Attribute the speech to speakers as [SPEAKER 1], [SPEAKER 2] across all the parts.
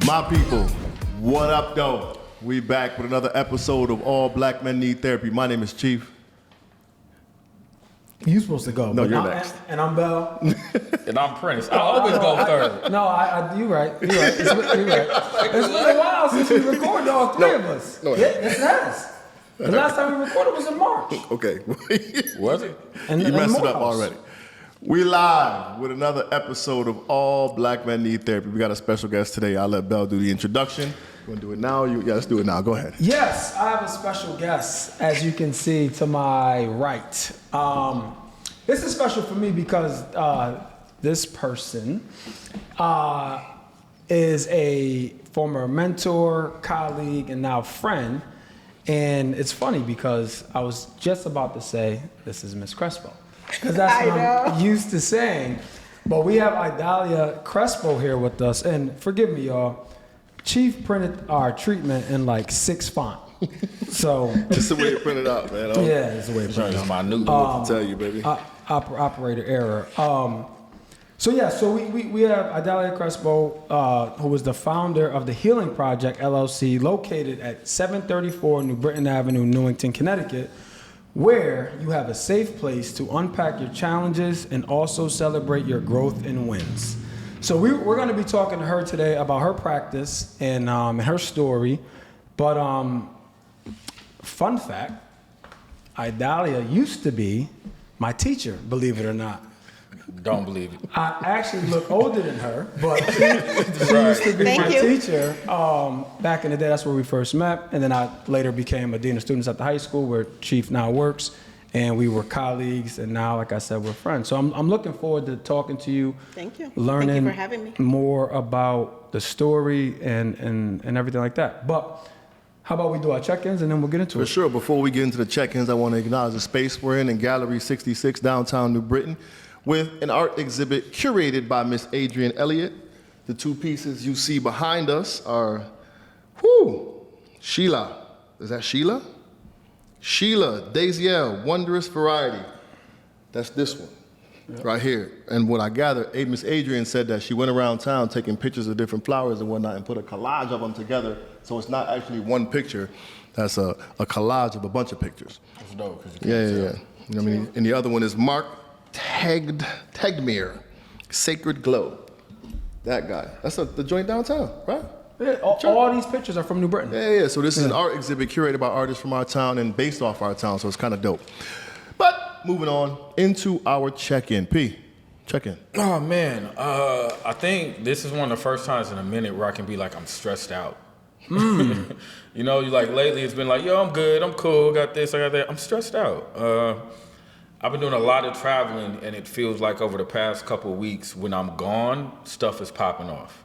[SPEAKER 1] My people, what up, though? We back with another episode of All Black Men Need Therapy. My name is Chief.
[SPEAKER 2] You supposed to go.
[SPEAKER 1] No, you're next.
[SPEAKER 2] And I'm Bell.
[SPEAKER 3] And I'm Prentice. I always go third.
[SPEAKER 2] You right. You're right. It's been a while since we recorded all three of us.
[SPEAKER 1] No,
[SPEAKER 2] it has. The last time we recorded was in March.
[SPEAKER 1] Okay.
[SPEAKER 3] Was it?
[SPEAKER 1] You messed it up already. We live with another episode of All Black Men Need Therapy. We got a special guest today. I'll let Bell do the introduction. You want to do it now? Yeah, let's do it now. Go ahead.
[SPEAKER 2] Yes, I have a special guest, as you can see to my right. This is special for me because this person is a former mentor, colleague, and now friend. And it's funny because I was just about to say, this is Miss Crespo. Because that's what I'm used to saying. But we have Idalia Crespo here with us. And forgive me, y'all. Chief printed our treatment in like 6 font. So
[SPEAKER 1] just the way you print it out, man.
[SPEAKER 2] Yeah, it's the way you print it out.
[SPEAKER 3] My new
[SPEAKER 1] what to tell you, baby.
[SPEAKER 2] Operator error. So we have Idalia Crespo, who was the founder of the Healing Project, LLC, located at 734 New Britain Avenue, Newington, Connecticut, where you have a safe place to unpack your challenges and also celebrate your growth and wins. So we're going to be talking to her today about her practice and her story. But fun fact, Idalia used to be my teacher, believe it or not.
[SPEAKER 3] Don't believe it.
[SPEAKER 2] I actually look older than her, but she used to be my teacher back in the day. That's where we first met. And then I later became a dean of students at the high school where Chief now works. And we were colleagues, and now, like I said, we're friends. So I'm looking forward to talking to you.
[SPEAKER 4] Thank you.
[SPEAKER 2] Learning
[SPEAKER 4] Thank you for having me.
[SPEAKER 2] more about the story and everything like that. But how about we do our check-ins, and then we'll get into it.
[SPEAKER 1] For sure. Before we get into the check-ins, I want to acknowledge the space we're in Gallery 66, downtown New Britain, with an art exhibit curated by Miss Adrienne Elliott. The 2 pieces you see behind us are, Sheila. Is that Sheila? Sheila, Daisiel, Wondrous Variety. That's this one, right here. And what I gather, Miss Adrienne said that she went around town taking pictures of different flowers and whatnot and put a collage of them together. So it's not actually one picture. That's a collage of a bunch of pictures.
[SPEAKER 3] That's dope.
[SPEAKER 1] Yeah. You know what I mean? And the other one is Mark Tegmere, Sacred Glow. That guy. That's the joint downtown, right?
[SPEAKER 2] Yeah, all these pictures are from New Britain.
[SPEAKER 1] Yeah. So this is an art exhibit curated by artists from our town and based off our town, so it's kind of dope. But moving on into our check-in. P, check-in.
[SPEAKER 3] Oh, man. I think this is one of the first times in a minute where I can be like, I'm stressed out. You know, lately it's been like, yo, I'm good, I'm cool, got this, I got that. I'm stressed out. I've been doing a lot of traveling, and it feels like over the past couple of weeks, when I'm gone, stuff is popping off.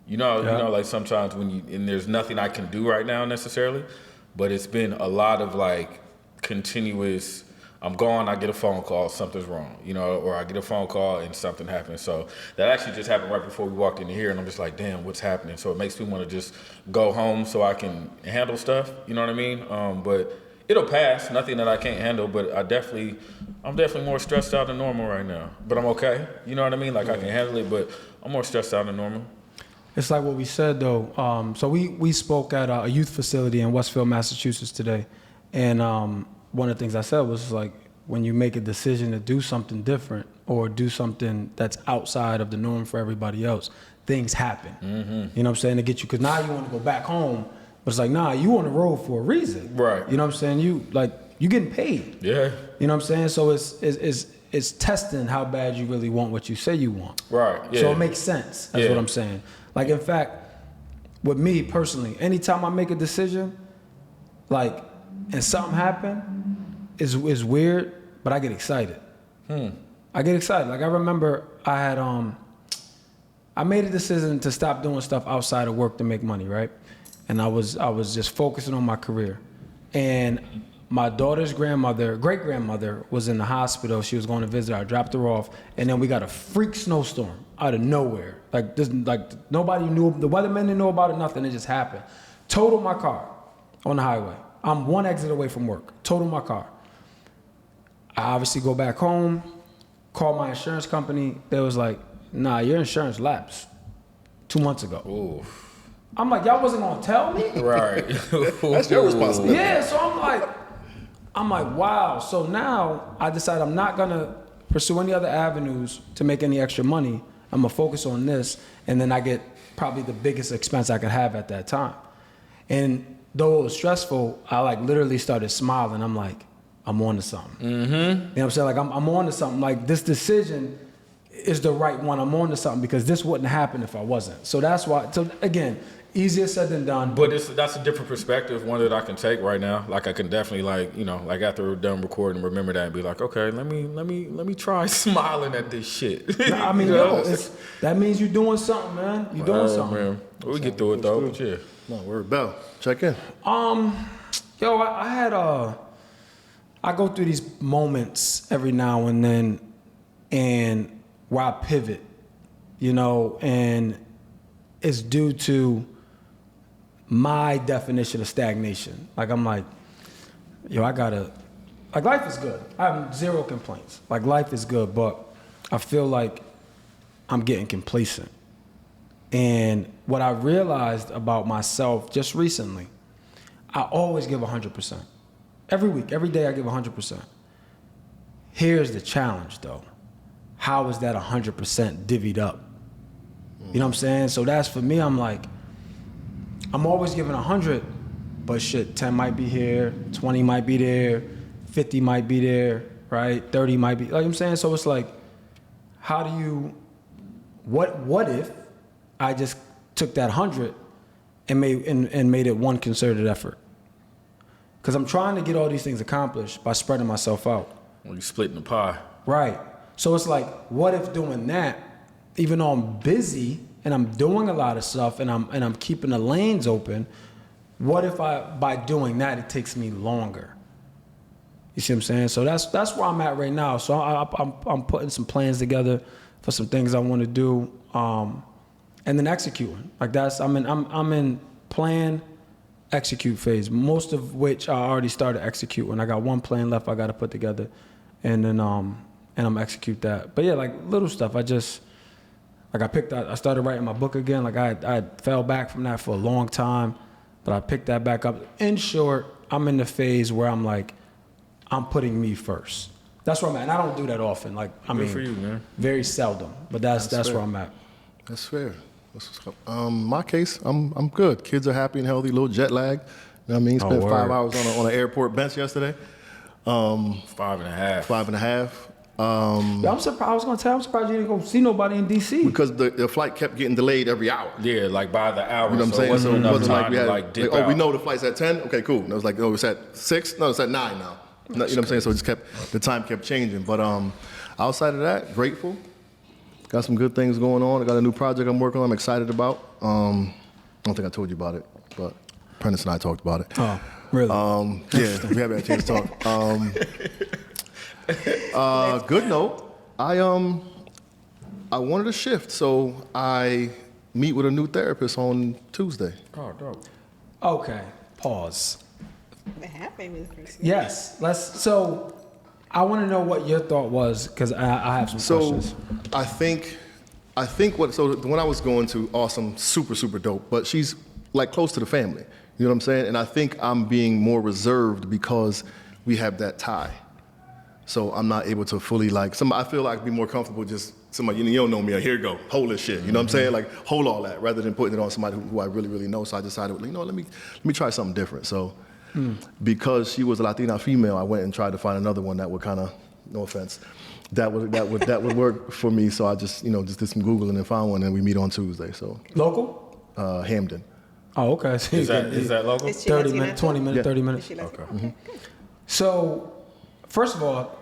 [SPEAKER 3] You know, like sometimes and there's nothing I can do right now necessarily, but it's been a lot of like continuous, I'm gone, I get a phone call, something's wrong, or I get a phone call and something happens. So that actually just happened right before we walked in here, and I'm just like, damn, what's happening? So it makes me want to just go home so I can handle stuff, you know what I mean? But it'll pass, nothing that I can't handle, but I'm definitely more stressed out than normal right now. But I'm okay, you know what I mean? Like I can handle it, but I'm more stressed out than normal.
[SPEAKER 2] It's like what we said, though. So we spoke at a youth facility in Westfield, Massachusetts today. And one of the things I said was like, when you make a decision to do something different or do something that's outside of the norm for everybody else, things happen. Mm-hmm. You know what I'm saying? To get you, because now you want to go back home. But it's like, nah, you on the road for a reason.
[SPEAKER 3] Right.
[SPEAKER 2] You know what I'm saying? You getting paid.
[SPEAKER 3] Yeah.
[SPEAKER 2] You know what I'm saying? So it's testing how bad you really want what you say you want.
[SPEAKER 3] Right. Yeah.
[SPEAKER 2] So it makes sense. That's what I'm saying. Like, in fact, with me personally, anytime I make a decision, like, and something happen, is weird, but I get excited. I get excited. Like, I remember I had I made a decision to stop doing stuff outside of work to make money, right? And I was just focusing on my career. And my daughter's great-grandmother was in the hospital. She was going to visit her. I dropped her off, and then we got a freak snowstorm out of nowhere. Like nobody knew, the weathermen didn't know about it, nothing. It just happened. Totaled my car on the highway. I'm one exit away from work. Totaled my car. I obviously go back home, call my insurance company. They was like, nah, your insurance lapsed 2 months ago.
[SPEAKER 3] Ooh.
[SPEAKER 2] I'm like, y'all wasn't gonna tell me?
[SPEAKER 3] Right.
[SPEAKER 1] That's your responsibility.
[SPEAKER 2] Yeah, so I'm like, wow. So now I decide I'm not gonna pursue any other avenues to make any extra money. I'm gonna focus on this, and then I get probably the biggest expense I could have at that time. And though it was stressful, I like literally started smiling. I'm like, I'm on to something. You know what I'm saying? Like I'm on to something. Like this decision is the right one. I'm on to something because this wouldn't happen if I wasn't. So that's why. So again, easier said than done.
[SPEAKER 3] But that's a different perspective, one that I can take right now. Like I can definitely like after we're done recording, remember that and be like, okay, let me try smiling at this shit.
[SPEAKER 2] I mean, that means you're doing something, man. You're doing something.
[SPEAKER 3] Man. We get through it though. But yeah.
[SPEAKER 1] No, word, Bell. Check in.
[SPEAKER 2] Yo, I had I go through these moments every now and then, and where I pivot, and it's due to my definition of stagnation. Like I'm like, yo, life is good. I have zero complaints. Like life is good, but I feel like I'm getting complacent. And what I realized about myself just recently, I always give 100%. Every week, every day I give 100%. Here's the challenge though. How is that 100% divvied up? You know what I'm saying? So that's for me, I'm like, I'm always giving 100, but shit, 10 might be here, 20 might be there, 50 might be there, right? 30 might be, like I'm saying? So it's like, how do you, what if I just took that 100 and made it one concerted effort? Because I'm trying to get all these things accomplished by spreading myself out.
[SPEAKER 3] Well, you splitting the pie.
[SPEAKER 2] Right. So it's like, what if doing that, even though I'm busy and I'm doing a lot of stuff and I'm keeping the lanes open, what if by doing that it takes me longer? You see what I'm saying? So that's where I'm at right now. So I'm putting some plans together for some things I want to do, and then executing. Like I'm in plan, execute phase. Most of which I already started executing. I got one plan left I got to put together, and then I'm execute that. But yeah, like little stuff. I started writing my book again. Like I fell back from that for a long time, but I picked that back up. In short, I'm in the phase where I'm like, I'm putting me first. That's where I'm at. And I don't do that often. Like,
[SPEAKER 3] Good for you, man.
[SPEAKER 2] Very seldom. But that's where I'm at.
[SPEAKER 1] That's fair. My case, I'm good. Kids are happy and healthy. Little jet lag. You know what I mean? Spent 5 hours on an airport bench yesterday.
[SPEAKER 3] 5.5.
[SPEAKER 1] 5.5.
[SPEAKER 2] I'm surprised. I was gonna tell. I'm surprised you didn't go see nobody in DC.
[SPEAKER 1] Because the flight kept getting delayed every hour.
[SPEAKER 3] Yeah, like by the hour.
[SPEAKER 1] You know what I'm saying?
[SPEAKER 3] Wasn't
[SPEAKER 1] So it
[SPEAKER 3] enough
[SPEAKER 1] wasn't like
[SPEAKER 3] time
[SPEAKER 1] we
[SPEAKER 3] to
[SPEAKER 1] had,
[SPEAKER 3] dip
[SPEAKER 1] we
[SPEAKER 3] out.
[SPEAKER 1] know the flight's at 10. Okay, cool. And it was like, it's at 6. No, it's at 9 now. You know what I'm saying? So the time kept changing. But outside of that, grateful. Got some good things going on. I got a new project I'm working on. I'm excited about. I don't think I told you about it, but Prentice and I talked about it.
[SPEAKER 2] Oh, really?
[SPEAKER 1] Yeah, we haven't had a chance to talk. Good note. I wanted to shift, so I meet with a new therapist on Tuesday.
[SPEAKER 3] Oh, dope.
[SPEAKER 2] Okay. Pause.
[SPEAKER 4] What happened with Chris?
[SPEAKER 2] Yes. So I want to know what your thought was because I have some questions.
[SPEAKER 1] I think the one I was going to, awesome, super, super dope, but she's like close to the family. You know what I'm saying? And I think I'm being more reserved because we have that tie. So I'm not able to fully I feel like I'd be more comfortable just somebody, you don't know me, here you go, hold this shit. You know what I'm saying? Like hold all that rather than putting it on somebody who I really, really know. So I decided, let me try something different. So because she was a Latina female, I went and tried to find another one that would kind of, no offense, that would work for me. So I just did some Googling and found one, and we meet on Tuesday. So
[SPEAKER 2] Local?
[SPEAKER 1] Hamden.
[SPEAKER 2] Oh, okay. So
[SPEAKER 3] Is that local?
[SPEAKER 4] Is she
[SPEAKER 2] 30
[SPEAKER 4] Latina
[SPEAKER 2] minutes,
[SPEAKER 4] too?
[SPEAKER 2] 20 minutes,
[SPEAKER 1] Yeah.
[SPEAKER 2] 30
[SPEAKER 4] Is
[SPEAKER 2] minutes.
[SPEAKER 4] she Latina?
[SPEAKER 3] Okay.
[SPEAKER 4] Good.
[SPEAKER 2] So, first of all,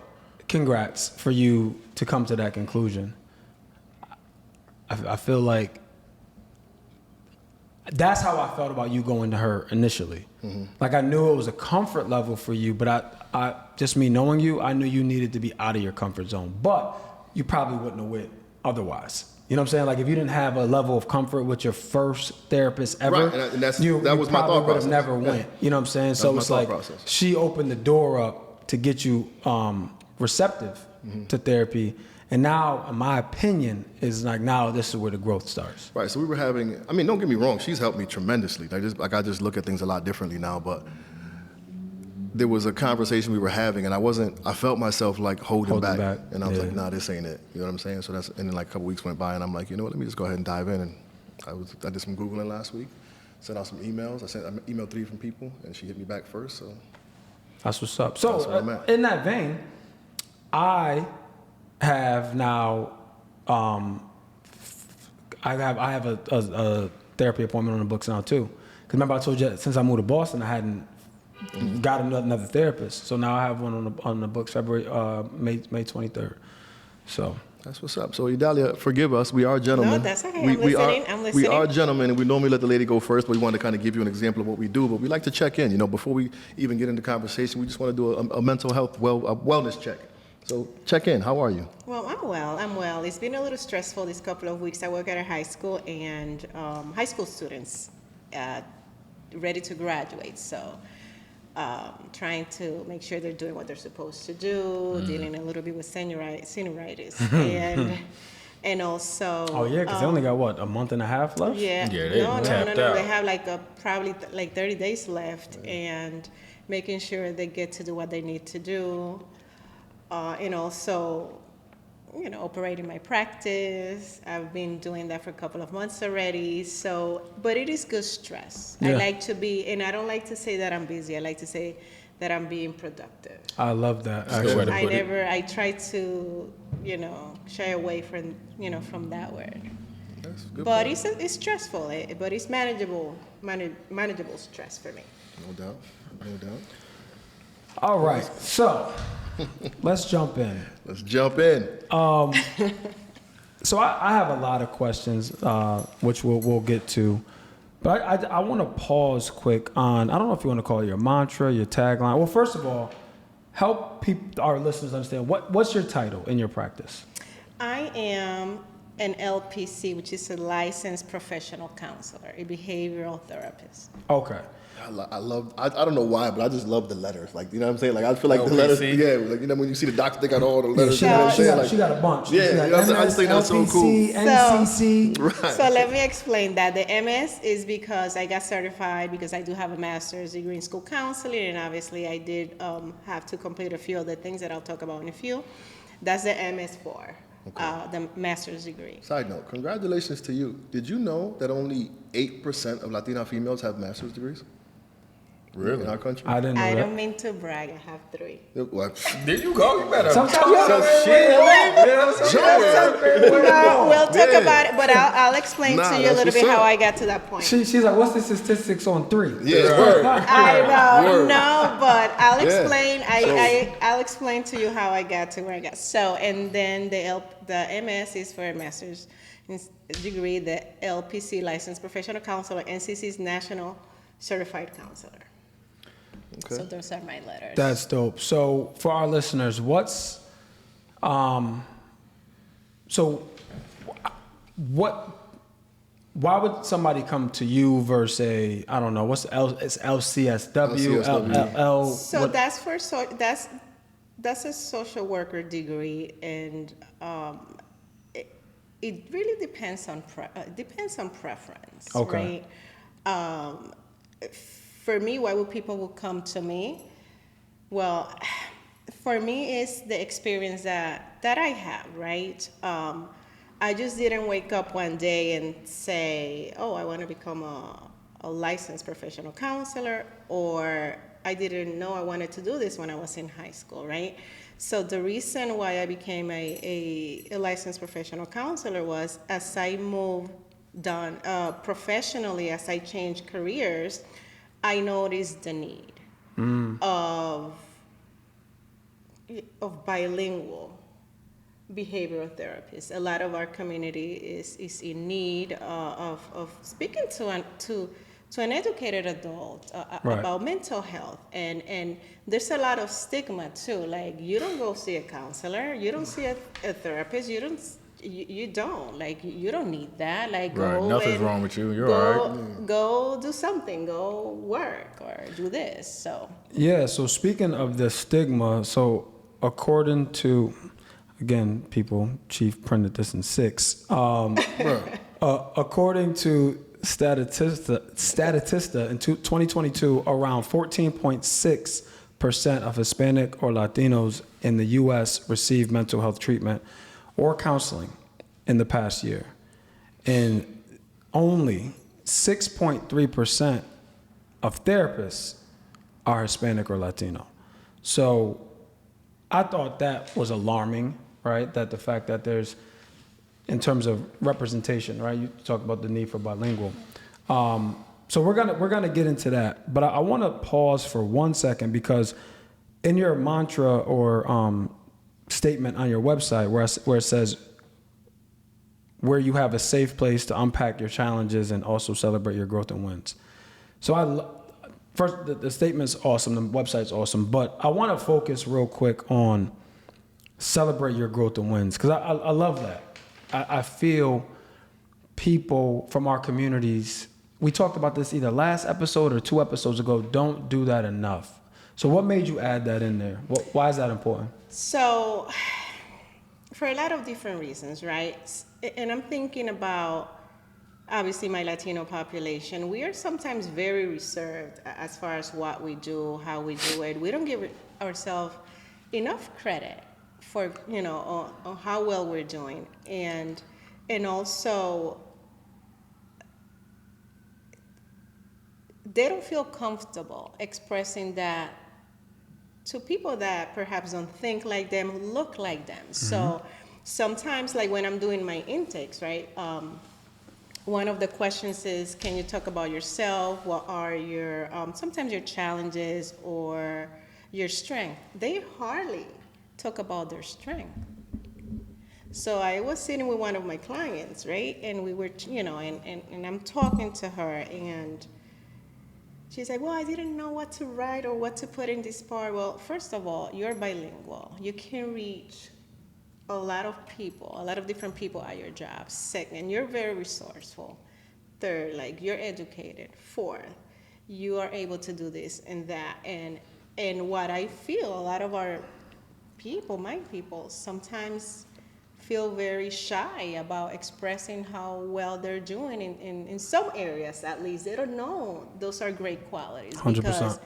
[SPEAKER 2] congrats for you to come to that conclusion. I feel like that's how I felt about you going to her initially. Like I knew it was a comfort level for you, but I just me knowing you, I knew you needed to be out of your comfort zone. But you probably wouldn't have went otherwise. You know what I'm saying? Like if you didn't have a level of comfort with your first therapist ever,
[SPEAKER 1] Right, and that
[SPEAKER 2] you
[SPEAKER 1] was my
[SPEAKER 2] probably
[SPEAKER 1] thought
[SPEAKER 2] would have
[SPEAKER 1] process.
[SPEAKER 2] never
[SPEAKER 1] Yeah.
[SPEAKER 2] went. You know what I'm saying? So
[SPEAKER 1] was my
[SPEAKER 2] it's
[SPEAKER 1] thought
[SPEAKER 2] like
[SPEAKER 1] process.
[SPEAKER 2] she opened the door up to get you receptive to therapy. And now, in my opinion, is like now this is where the growth starts.
[SPEAKER 1] Right. So we were having. I mean, don't get me wrong. She's helped me tremendously. I just look at things a lot differently now. But there was a conversation we were having, and I felt myself like holding back. And I was like, nah, this ain't it. You know what I'm saying? So and then like a couple weeks went by, and I'm like, you know what? Let me just go ahead and dive in. And I did some Googling last week, sent out some emails. I emailed 3 different people, and she hit me back first. So
[SPEAKER 2] that's what's up. So
[SPEAKER 1] that's where I'm at.
[SPEAKER 2] In that vein, I have now, I have a therapy appointment on the books now too. Because remember I told you since I moved to Boston, I hadn't got another therapist. So now I have one on the books May 23rd. So
[SPEAKER 1] that's what's up. So Idalia, forgive us. We are gentlemen.
[SPEAKER 4] No, that's okay. I'm listening.
[SPEAKER 1] We are gentlemen, and we normally let the lady go first, but we want to kind of give you an example of what we do. But we like to check in. Before we even get into conversation, we just want to do a mental health wellness check. So check in. How are you?
[SPEAKER 4] Well, I'm well. It's been a little stressful this couple of weeks. I work at a high school, and high school students ready to graduate. So trying to make sure they're doing what they're supposed to do, dealing a little bit with senioritis, and also.
[SPEAKER 2] Oh yeah, because they only got what, a month and a half left?
[SPEAKER 4] Yeah.
[SPEAKER 3] They tapped out.
[SPEAKER 4] They have probably 30 days left, and making sure they get to do what they need to do. And also, operating my practice. I've been doing that for a couple of months already. So, but it is good stress.
[SPEAKER 2] Yeah.
[SPEAKER 4] I like to be, and I don't like to say that I'm busy. I like to say that I'm being productive.
[SPEAKER 2] I love that.
[SPEAKER 3] Actually.
[SPEAKER 4] I try to, shy away from that word.
[SPEAKER 1] That's good.
[SPEAKER 4] But it's stressful, but it's manageable stress for me.
[SPEAKER 1] No doubt.
[SPEAKER 2] All right, so let's jump in. So I have a lot of questions, which we'll get to. But I want to pause quick on, I don't know if you want to call it your mantra, your tagline. Well, first of all, help our listeners understand, what's your title in your practice?
[SPEAKER 4] I am an LPC, which is a licensed professional counselor, a behavioral therapist.
[SPEAKER 2] Okay.
[SPEAKER 1] I don't know why, but I just love the letters. Like, you know what I'm saying? Like, I feel like the letters, when you see the doctor, they got all the letters.
[SPEAKER 2] She got a bunch.
[SPEAKER 1] Yeah, I just think that's so cool.
[SPEAKER 2] NCC.
[SPEAKER 1] Right.
[SPEAKER 4] So let me explain that. The MS is because I got certified because I do have a master's degree in school counseling, and obviously I did have to complete a few other things that I'll talk about in a few. That's the MS for. The master's degree.
[SPEAKER 1] Side note, congratulations to you. Did you know that only 8% of Latina females have master's degrees? Really? In our country?
[SPEAKER 2] I didn't know
[SPEAKER 4] I
[SPEAKER 2] that.
[SPEAKER 4] don't mean to brag. I have 3.
[SPEAKER 1] What?
[SPEAKER 3] There you go. You better.
[SPEAKER 2] Sometimes
[SPEAKER 4] We'll talk about it, but I'll explain to you a little bit how I got to that point.
[SPEAKER 2] She's like, what's the statistics on 3?
[SPEAKER 1] Yeah, word.
[SPEAKER 4] I know,
[SPEAKER 1] Word.
[SPEAKER 4] no, but I'll
[SPEAKER 1] Yeah.
[SPEAKER 4] explain. I'll explain to you how I got to where I got. So, and then the MS is for a master's degree. The LPC, licensed professional counselor, NCC's national certified counselor.
[SPEAKER 1] Okay.
[SPEAKER 4] So those are my letters.
[SPEAKER 2] That's dope. So for our listeners, why would somebody come to you versus I don't know, it's LCSW, LL?
[SPEAKER 4] So that's a social worker degree, and it really depends on preference.
[SPEAKER 2] Okay.
[SPEAKER 4] Right? For me, why would people come to me? Well, for me, it's the experience that I have, right? I just didn't wake up one day and say, oh, I want to become a licensed professional counselor, or I didn't know I wanted to do this when I was in high school, right? So the reason why I became a licensed professional counselor was as I moved down professionally, as I changed careers, I noticed the need of bilingual behavioral therapists. A lot of our community is in need of speaking to an educated adult about mental health, and there's a lot of stigma too. Like, you don't go see a counselor, you don't see a therapist, you don't need that. Like, go
[SPEAKER 3] nothing's wrong with you. You're all right.
[SPEAKER 4] Go do something. Go work or do this. So
[SPEAKER 2] yeah. So speaking of the stigma, so according to, Again, people, Chief printed this in 6. According to Statista in 2022, around 14.6% of Hispanic or Latinos in the U.S. received mental health treatment or counseling in the past year. And only 6.3% of therapists are Hispanic or Latino. So I thought that was alarming, right? That the fact that there's, in terms of representation, right? You talk about the need for bilingual. So we're gonna get into that, but I want to pause for 1 second, because in your mantra or statement on your website, where it says where you have a safe place to unpack your challenges and also celebrate your growth and wins. So first, the statement's awesome, the website's awesome, but I want to focus real quick on celebrate your growth and wins, because I love that. I feel people from our communities, we talked about this either last episode or 2 episodes ago, don't do that enough. So what made you add that in there? Why is that important?
[SPEAKER 4] So, for a lot of different reasons, right? And I'm thinking about, obviously, my Latino population. We are sometimes very reserved as far as what we do, how we do it. We don't give ourselves enough credit for, on how well we're doing. And also, they don't feel comfortable expressing that to people that perhaps don't think like them, look like them. Mm-hmm. So sometimes, like when I'm doing my intakes, right? One of the questions is, can you talk about yourself? What are your, sometimes your challenges or your strength? They hardly talk about their strength. So I was sitting with one of my clients, right? And we were, and I'm talking to her, and she's like, well, I didn't know what to write or what to put in this part. Well, first of all, you're bilingual. You can reach a lot of people, a lot of different people at your job. Second, you're very resourceful. Third, like, you're educated. Fourth, you are able to do this and that. And what I feel, a lot of our people, my people, sometimes feel very shy about expressing how well they're doing in some areas, at least. They don't know those are great qualities.
[SPEAKER 2] 100%.
[SPEAKER 4] Because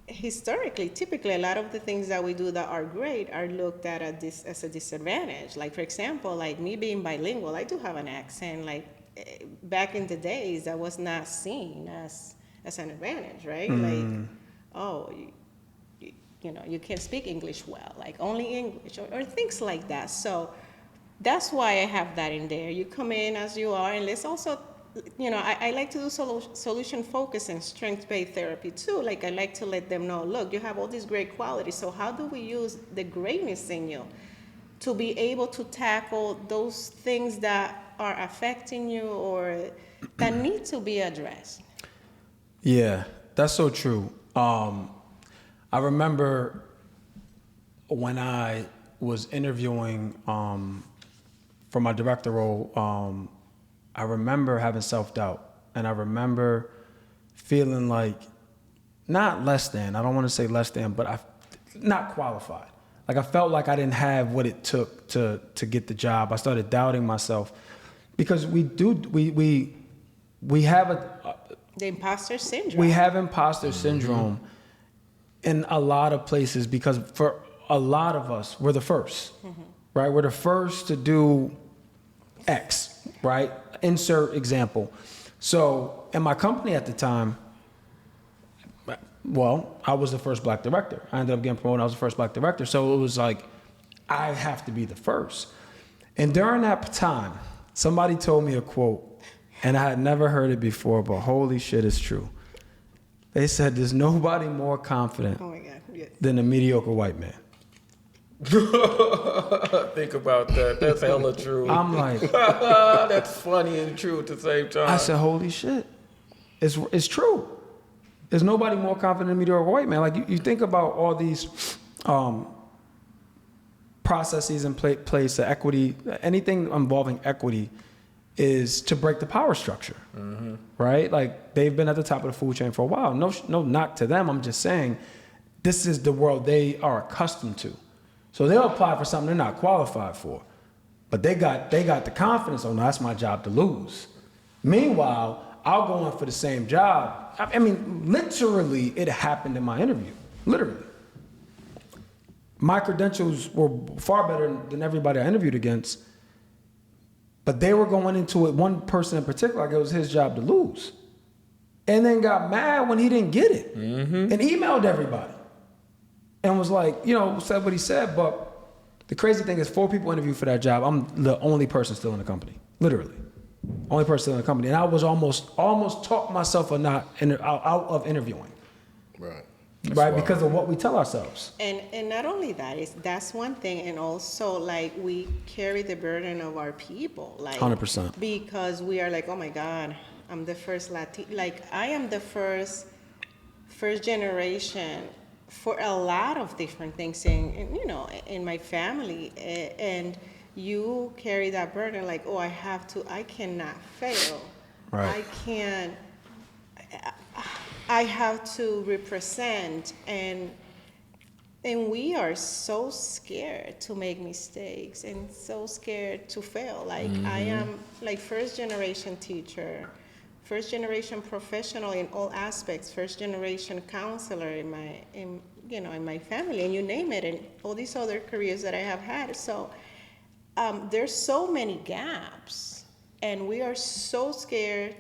[SPEAKER 4] historically, typically, a lot of the things that we do that are great are looked at as a disadvantage. Like, for example, like me being bilingual, I do have an accent. Like, back in the days, that was not seen as an advantage, right? Like, oh, you can't speak English well, like only English, or things like that. So that's why I have that in there. You come in as you are, and let's also, I like to do solution focus and strength-based therapy too. Like, I like to let them know, look, you have all these great qualities, so how do we use the greatness in you to be able to tackle those things that are affecting you or that need to be addressed?
[SPEAKER 2] Yeah, that's so true. I remember when I was interviewing for my director role, I remember having self-doubt, and I remember feeling like not less than, I don't want to say less than, but not qualified. Like, I felt like I didn't have what it took to get the job. I started doubting myself because we have
[SPEAKER 4] the imposter syndrome.
[SPEAKER 2] We have imposter syndrome in a lot of places, because for a lot of us, we're the first, right? We're the first to do X, right? Insert example. So in my company at the time, well, I was the first black director. I ended up getting promoted. I was the first black director. So it was like, I have to be the first. And during that time, somebody told me a quote, and I had never heard it before, but holy shit, it's true. They said, there's nobody more confident than a mediocre white man.
[SPEAKER 3] Think about that. That's hella true.
[SPEAKER 2] I'm like,
[SPEAKER 3] that's funny and true at the same time.
[SPEAKER 2] I said, holy shit. It's true. There's nobody more confident than a mediocre white man. Like, you think about all these processes in place, the equity, anything involving equity is to break the power structure, right? Like, they've been at the top of the food chain for a while. No knock to them. I'm just saying, this is the world they are accustomed to. So they'll apply for something they're not qualified for. But they got the confidence, oh no, that's my job to lose. Meanwhile, I'll go in for the same job. I mean, literally, it happened in my interview. Literally. My credentials were far better than everybody I interviewed against. But they were going into it, one person in particular, like it was his job to lose. And then got mad when he didn't get it. And emailed everybody. And was like, said what he said, but the crazy thing is 4 people interviewed for that job. I'm the only person still in the company, literally. Only person still in the company. And I was almost talked myself out of interviewing.
[SPEAKER 1] Right.
[SPEAKER 2] Right, because of what we tell ourselves.
[SPEAKER 4] And not only that, that's one thing, and also like we carry the burden of our people, like
[SPEAKER 2] 100%.
[SPEAKER 4] Because we are like, oh my God, I'm the first Latina, like I am the first generation for a lot of different things in my family, and you carry that burden like, oh, I cannot fail.
[SPEAKER 2] Right.
[SPEAKER 4] I have to represent, and we are so scared to make mistakes and so scared to fail. Like I am like first generation teacher, first generation professional in all aspects, first generation counselor in my family, and you name it, and all these other careers that I have had. So there's so many gaps, and we are so scared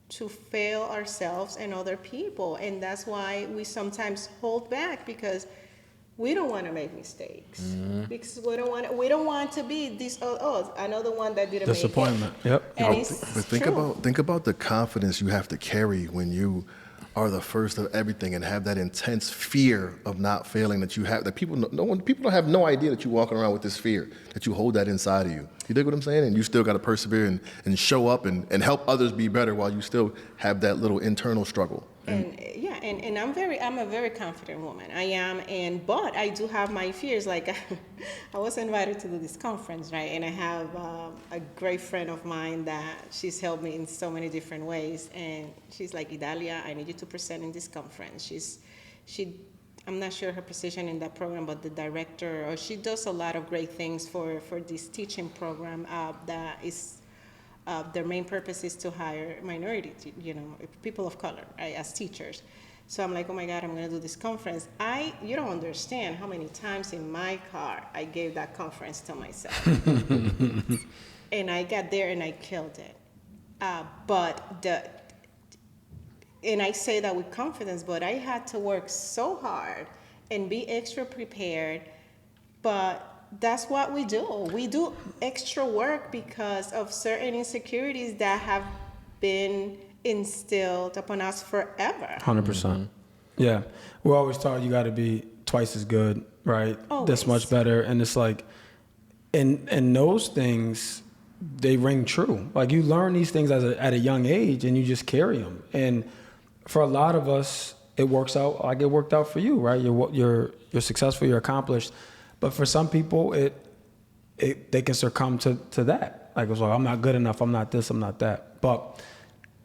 [SPEAKER 4] to fail ourselves and other people, and that's why we sometimes hold back, because we don't want to make mistakes, because we don't want to be this another one that didn't
[SPEAKER 2] disappointment.
[SPEAKER 4] Make it.
[SPEAKER 2] Yep.
[SPEAKER 4] And
[SPEAKER 1] But think about the confidence you have to carry when you are the first of everything and have that intense fear of not failing that you have, that people don't have no idea that you're walking around with this fear, that you hold that inside of you. You dig what I'm saying? And you still got to persevere and show up and help others be better while you still have that little internal struggle.
[SPEAKER 4] And I'm a very confident woman. I am, but I do have my fears. Like I was invited to do this conference, right? And I have a great friend of mine that she's helped me in so many different ways. And she's like, Idalia, I need you to present in this conference. I'm not sure her position in that program, but the director, or she does a lot of great things for this teaching program that is. Their main purpose is to hire minority, people of color, right, as teachers. So I'm like, oh my God, I'm going to do this conference. You don't understand how many times in my car I gave that conference to myself. And I got there and I killed it. And I say that with confidence, but I had to work so hard and be extra prepared, but that's what we do. We do extra work because of certain insecurities that have been instilled upon us forever.
[SPEAKER 2] 100%. Yeah. We're always taught you got to be twice as good, right?
[SPEAKER 4] Always.
[SPEAKER 2] This much better. And it's like, and those things, they ring true. Like you learn these things at a young age and you just carry them. And for a lot of us, it works out like it worked out for you, right? You're successful, you're accomplished. But for some people, they can succumb to that. Like it's like, I'm not good enough, I'm not this, I'm not that. But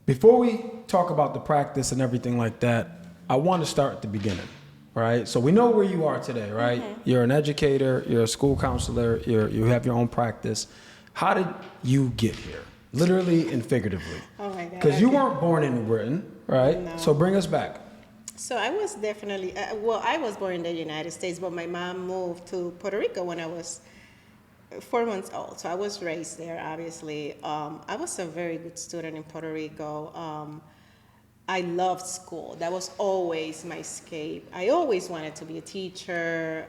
[SPEAKER 2] before we talk about the practice and everything like that, I want to start at the beginning, right? So we know where you are today, right? Mm-hmm. You're an educator, you're a school counselor, you have your own practice. How did you get here? Literally and figuratively.
[SPEAKER 4] Oh my God.
[SPEAKER 2] Because you weren't born in New Britain, right?
[SPEAKER 4] No.
[SPEAKER 2] So bring us back.
[SPEAKER 4] So I was definitely, I was born in the United States, but my mom moved to Puerto Rico when I was 4 months old. So I was raised there, obviously. I was a very good student in Puerto Rico. I loved school. That was always my escape. I always wanted to be a teacher.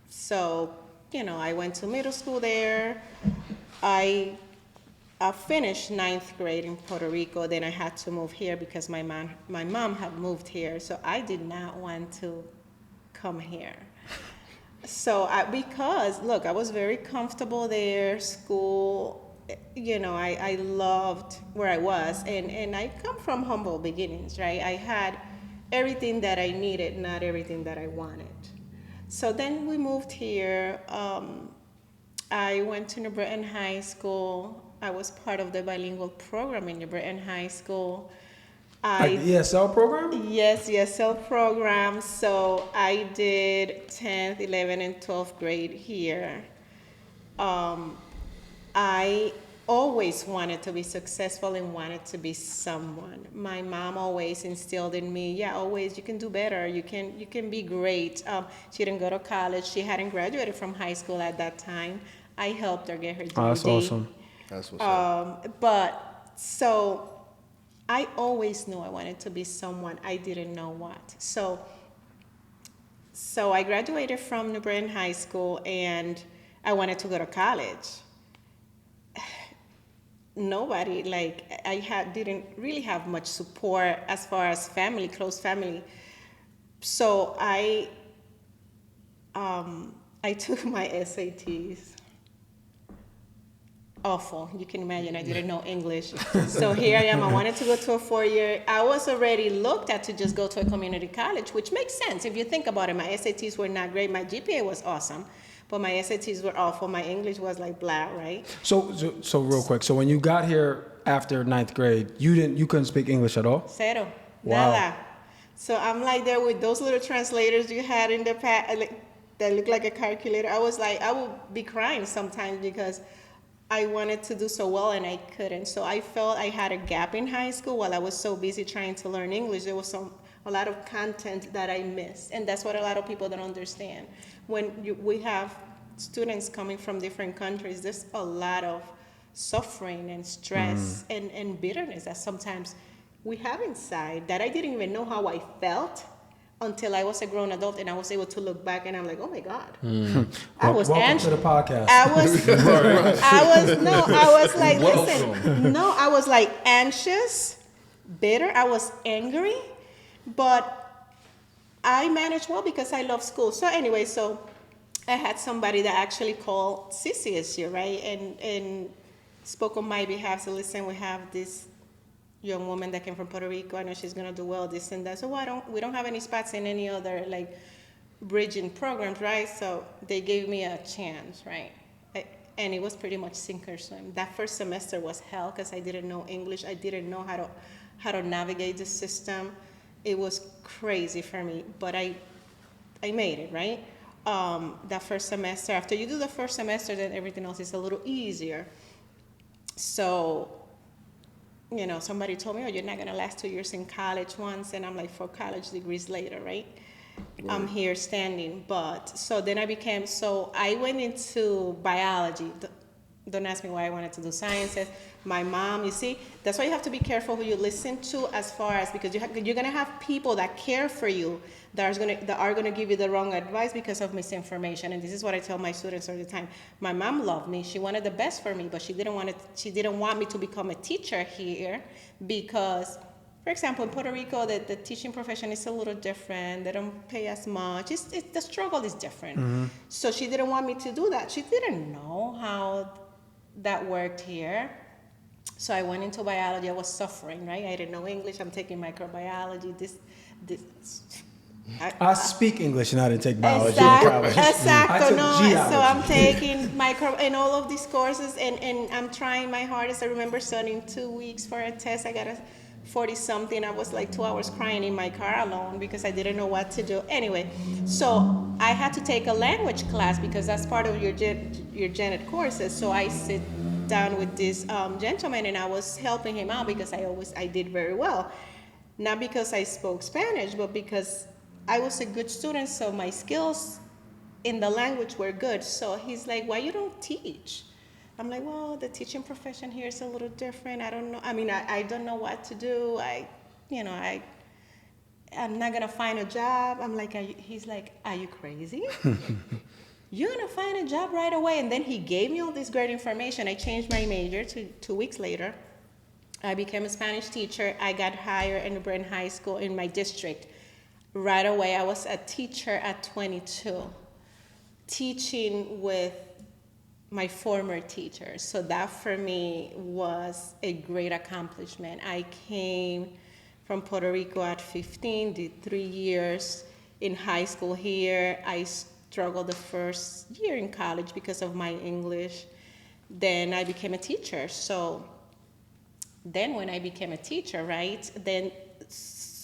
[SPEAKER 4] So, I went to middle school there. I finished 9th grade in Puerto Rico. Then I had to move here because my mom had moved here. So I did not want to come here. So because look, I was very comfortable there. School, I loved where I was, and I come from humble beginnings, right? I had everything that I needed, not everything that I wanted. So then we moved here. I went to New Britain High School. I was part of the bilingual program in New Britain High School.
[SPEAKER 2] Like the ESL program?
[SPEAKER 4] Yes, ESL program. So I did 10th, 11th, and 12th grade here. I always wanted to be successful and wanted to be someone. My mom always instilled in me, yeah, always you can do better. You can be great. She didn't go to college. She hadn't graduated from high school at that time. I helped her get her GED.
[SPEAKER 2] Oh, that's awesome.
[SPEAKER 1] That's what's up.
[SPEAKER 4] But so I always knew I wanted to be someone. I didn't know what. So I graduated from New Britain High School and I wanted to go to college. Nobody, didn't really have much support as far as family, close family. So I took my SATs. Awful. You can imagine I didn't know English. So here I am. I wanted to go to a 4-year. I was already looked at to just go to a community college, which makes sense. If you think about it, my SATs were not great. My GPA was awesome, but my SATs were awful. My English was like blah, right?
[SPEAKER 2] So real quick. So when you got here after 9th grade, you couldn't speak English at all?
[SPEAKER 4] Cero.
[SPEAKER 2] Wow.
[SPEAKER 4] Nada. So I'm like there with those little translators you had in the past that looked like a calculator. I was like, I would be crying sometimes because I wanted to do so well and I couldn't. So I felt I had a gap in high school while I was so busy trying to learn English. There was a lot of content that I missed. And that's what a lot of people don't understand. When we have students coming from different countries, there's a lot of suffering and stress and bitterness that sometimes we have inside that I didn't even know how I felt until I was a grown adult and I was able to look back and I'm like, oh my God. I was
[SPEAKER 2] Welcome
[SPEAKER 4] anxious.
[SPEAKER 2] to the podcast.
[SPEAKER 4] I was like anxious, bitter. I was angry, but I managed well because I love school. So anyway, so I had somebody that actually called CCS here, right? And spoke on my behalf. So listen, we have this young woman that came from Puerto Rico. I know she's gonna do well, this and that. So we don't have any spots in any other like bridging programs, right? So they gave me a chance, right? And it was pretty much sink or swim. That first semester was hell because I didn't know English. I didn't know how to navigate the system. It was crazy for me, but I made it, right? That first semester, after you do the first semester, then everything else is a little easier. So, you know, somebody told me, oh, you're not going to last 2 years in college once. And I'm like, 4 college degrees later, right? I'm here standing. But so then I went into biology. Don't ask me why I wanted to do sciences. My mom, you see, that's why you have to be careful who you listen to as far as, because you're going to have people that care for you that are going to give you the wrong advice because of misinformation. And this is what I tell my students all the time. My mom loved me. She wanted the best for me, but she didn't want me to become a teacher here because, for example, in Puerto Rico, the teaching profession is a little different. They don't pay as much. The struggle is different. Mm-hmm. So she didn't want me to do that. She didn't know how that worked here. So I went into biology. I was suffering, right? I didn't know English. I'm taking microbiology.
[SPEAKER 2] I speak English and I didn't take biology in college.
[SPEAKER 4] Exactly. So I'm taking micro and all of these courses, and I'm trying my hardest. I remember studying 2 weeks for a test. I got a 40-something. I was like 2 hours crying in my car alone because I didn't know what to do. Anyway, so I had to take a language class because that's part of your gen ed courses. So I sit down with this gentleman and I was helping him out because I did very well. Not because I spoke Spanish, but because I was a good student, so my skills in the language were good. So he's like, why you don't teach? I'm like, well, the teaching profession here is a little different. I don't know. I mean, I don't know what to do. I'm not going to find a job. I'm like, he's like, are you crazy? You're going to find a job right away. And then he gave me all this great information. I changed my major to 2 weeks later. I became a Spanish teacher. I got hired in New Britain High School in my district. Right away, I was a teacher at 22, teaching with my former teachers. So that for me was a great accomplishment. I came from Puerto Rico at 15, did 3 years in high school here. I struggled the first year in college because of my English. Then I became a teacher. So then when I became a teacher, right, then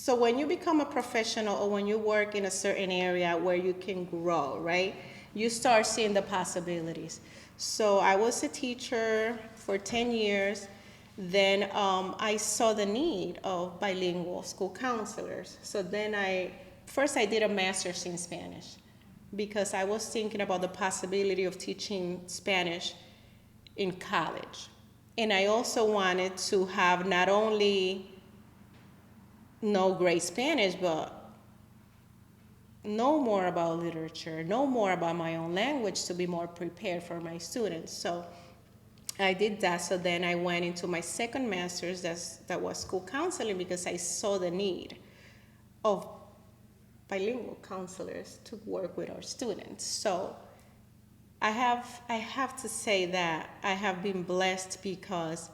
[SPEAKER 4] So when you become a professional or when you work in a certain area where you can grow, right? You start seeing the possibilities. So I was a teacher for 10 years. Then I saw the need of bilingual school counselors. So then first I did a master's in Spanish because I was thinking about the possibility of teaching Spanish in college. And I also wanted to have not only know great Spanish, but know more about literature, know more about my own language to be more prepared for my students. So I did that. So then I went into my second master's that was school counseling because I saw the need of bilingual counselors to work with our students. So I have to say that I have been blessed because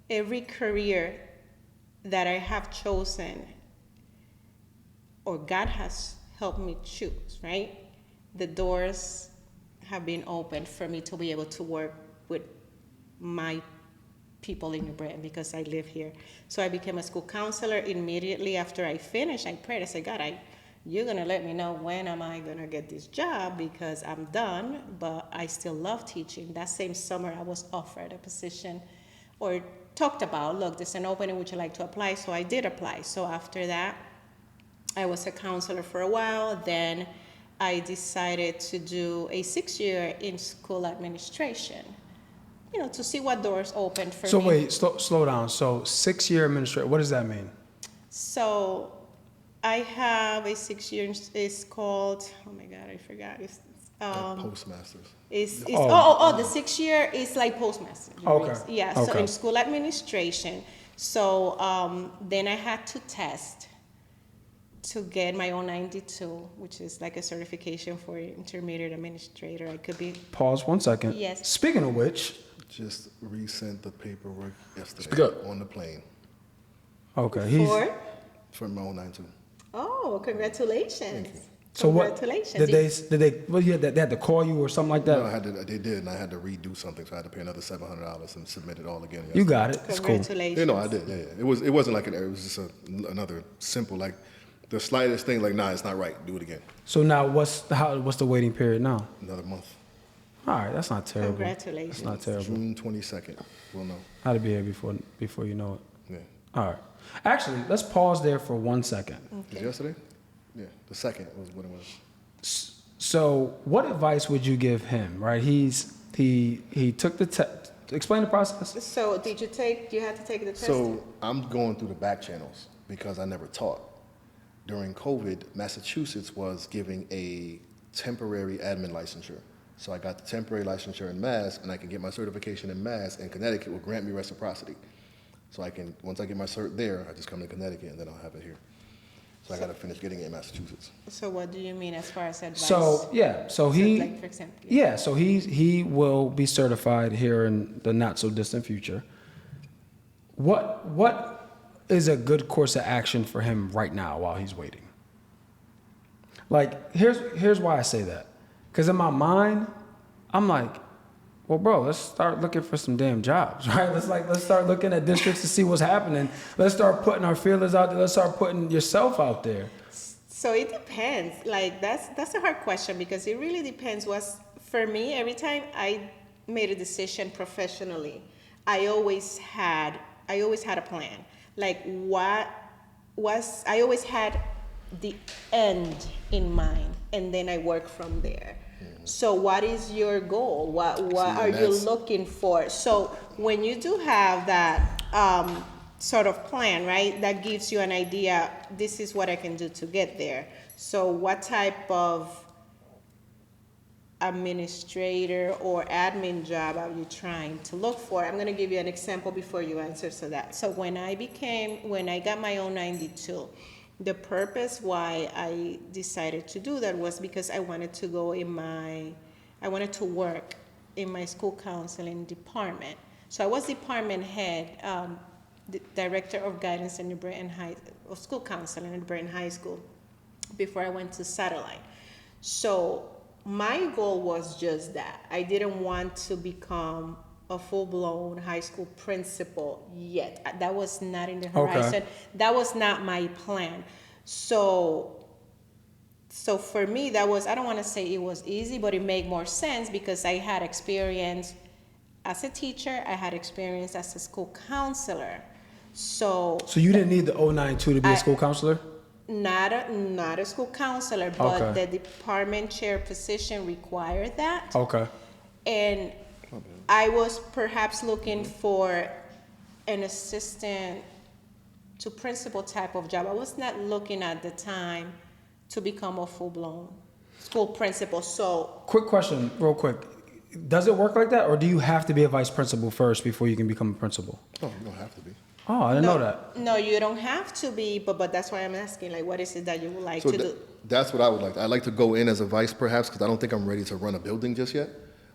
[SPEAKER 4] every career that I have chosen or God has helped me choose, right? The doors have been opened for me to be able to work with my people in New Britain because I live here. So I became a school counselor immediately after I finished. I prayed, I said, God, you're gonna let me know when am I gonna get this job because I'm done, but I still love teaching. That same summer I was offered a position or talked about, look, there's an opening, would you like to apply? So I did apply. So after that, I was a counselor for a while. Then I decided to do a 6-year in school administration, to see what doors opened for me.
[SPEAKER 2] So wait, slow down. So 6-year administrator, what does that mean?
[SPEAKER 4] So I have a 6-year, it's called, oh my God, I forgot. It's
[SPEAKER 1] Postmasters.
[SPEAKER 4] The 6-year is like postmaster.
[SPEAKER 2] Okay.
[SPEAKER 4] Yeah, so in school administration. So then I had to test to get my own 92, which is like a certification for intermediate administrator. I could be.
[SPEAKER 2] Pause 1 second.
[SPEAKER 4] Yes.
[SPEAKER 2] Speaking of which.
[SPEAKER 1] Just resent the paperwork yesterday
[SPEAKER 3] Speak up.
[SPEAKER 1] on the plane
[SPEAKER 2] Okay.
[SPEAKER 4] For
[SPEAKER 1] my own 92.
[SPEAKER 4] Oh, congratulations.
[SPEAKER 1] Thank you.
[SPEAKER 2] So
[SPEAKER 4] congratulations.
[SPEAKER 2] What did they? Well, yeah, they had to call you or something like that.
[SPEAKER 1] No, they did, and I had to redo something, so I had to pay another $700 and submit it all again. Yesterday.
[SPEAKER 2] You got it. It's cool.
[SPEAKER 4] Congratulations.
[SPEAKER 1] I did. Yeah. It wasn't like it was just another simple like the slightest thing. Like, nah, it's not right. Do it again.
[SPEAKER 2] So now, what's the waiting period now?
[SPEAKER 1] Another month.
[SPEAKER 2] All right, that's not terrible.
[SPEAKER 4] Congratulations.
[SPEAKER 2] That's not terrible.
[SPEAKER 1] June 22nd. We'll know.
[SPEAKER 2] How to be here before you know it.
[SPEAKER 1] Yeah.
[SPEAKER 2] All right. Actually, let's pause there for 1 second.
[SPEAKER 1] Was it yesterday? Yeah. The second was what it was.
[SPEAKER 2] So, what advice would you give him? Right? He took the test. Explain the process.
[SPEAKER 4] So you had to take the test?
[SPEAKER 1] So I'm going through the back channels because I never taught. During COVID, Massachusetts was giving a temporary admin licensure. So I got the temporary licensure in Mass, and I can get my certification in Mass, and Connecticut will grant me reciprocity. So once I get my cert there, I just come to Connecticut, and then I'll have it here. So I got to finish getting it in Massachusetts.
[SPEAKER 4] So what do you mean as far as advice?
[SPEAKER 2] So
[SPEAKER 4] like, for example,
[SPEAKER 2] so he will be certified here in the not so distant future. What is a good course of action for him right now while he's waiting? Like, here's why I say that. Because in my mind, I'm like, well, bro, let's start looking for some damn jobs, right? Let's start looking at districts to see what's happening. Let's start putting our feelers out there. Let's start putting yourself out there.
[SPEAKER 4] So it depends. Like, that's a hard question because it really depends. For me, every time I made a decision professionally, I always had a plan. Like, I always had the end in mind, and then I work from there. So what is your goal? What are you looking for? So when you do have that sort of plan, right, that gives you an idea, this is what I can do to get there. So what type of administrator or admin job are you trying to look for? I'm going to give you an example before you answer to that. So when I got my own 92, the purpose why I decided to do that was because I wanted to work in my school counseling department. So I was department head, the director of guidance in New Britain of school counseling in New Britain High School before I went to satellite. So my goal was just that. I didn't want to become a full-blown high school principal yet. That was not in the horizon. Okay. That was not my plan. So for me, that was, I don't want to say it was easy, but it made more sense because I had experience as a teacher, I had experience as a school counselor. So
[SPEAKER 2] you didn't need the 092 to be a school counselor?
[SPEAKER 4] not a school counselor, but
[SPEAKER 2] Okay.
[SPEAKER 4] the department chair position required that.
[SPEAKER 2] Okay.
[SPEAKER 4] And I was perhaps looking for an assistant to principal type of job. I was not looking at the time to become a full-blown school principal. So
[SPEAKER 2] Quick question, real quick. Does it work like that, or do you have to be a vice principal first before you can become a principal?
[SPEAKER 1] No, you don't have to be.
[SPEAKER 2] Oh, I didn't know that.
[SPEAKER 4] No, you don't have to be, but that's why I'm asking, like, what is it that you would like
[SPEAKER 1] So
[SPEAKER 4] to do?
[SPEAKER 1] that's what I would like. I'd like to go in as a vice perhaps, because I don't think I'm ready to run a building just yet.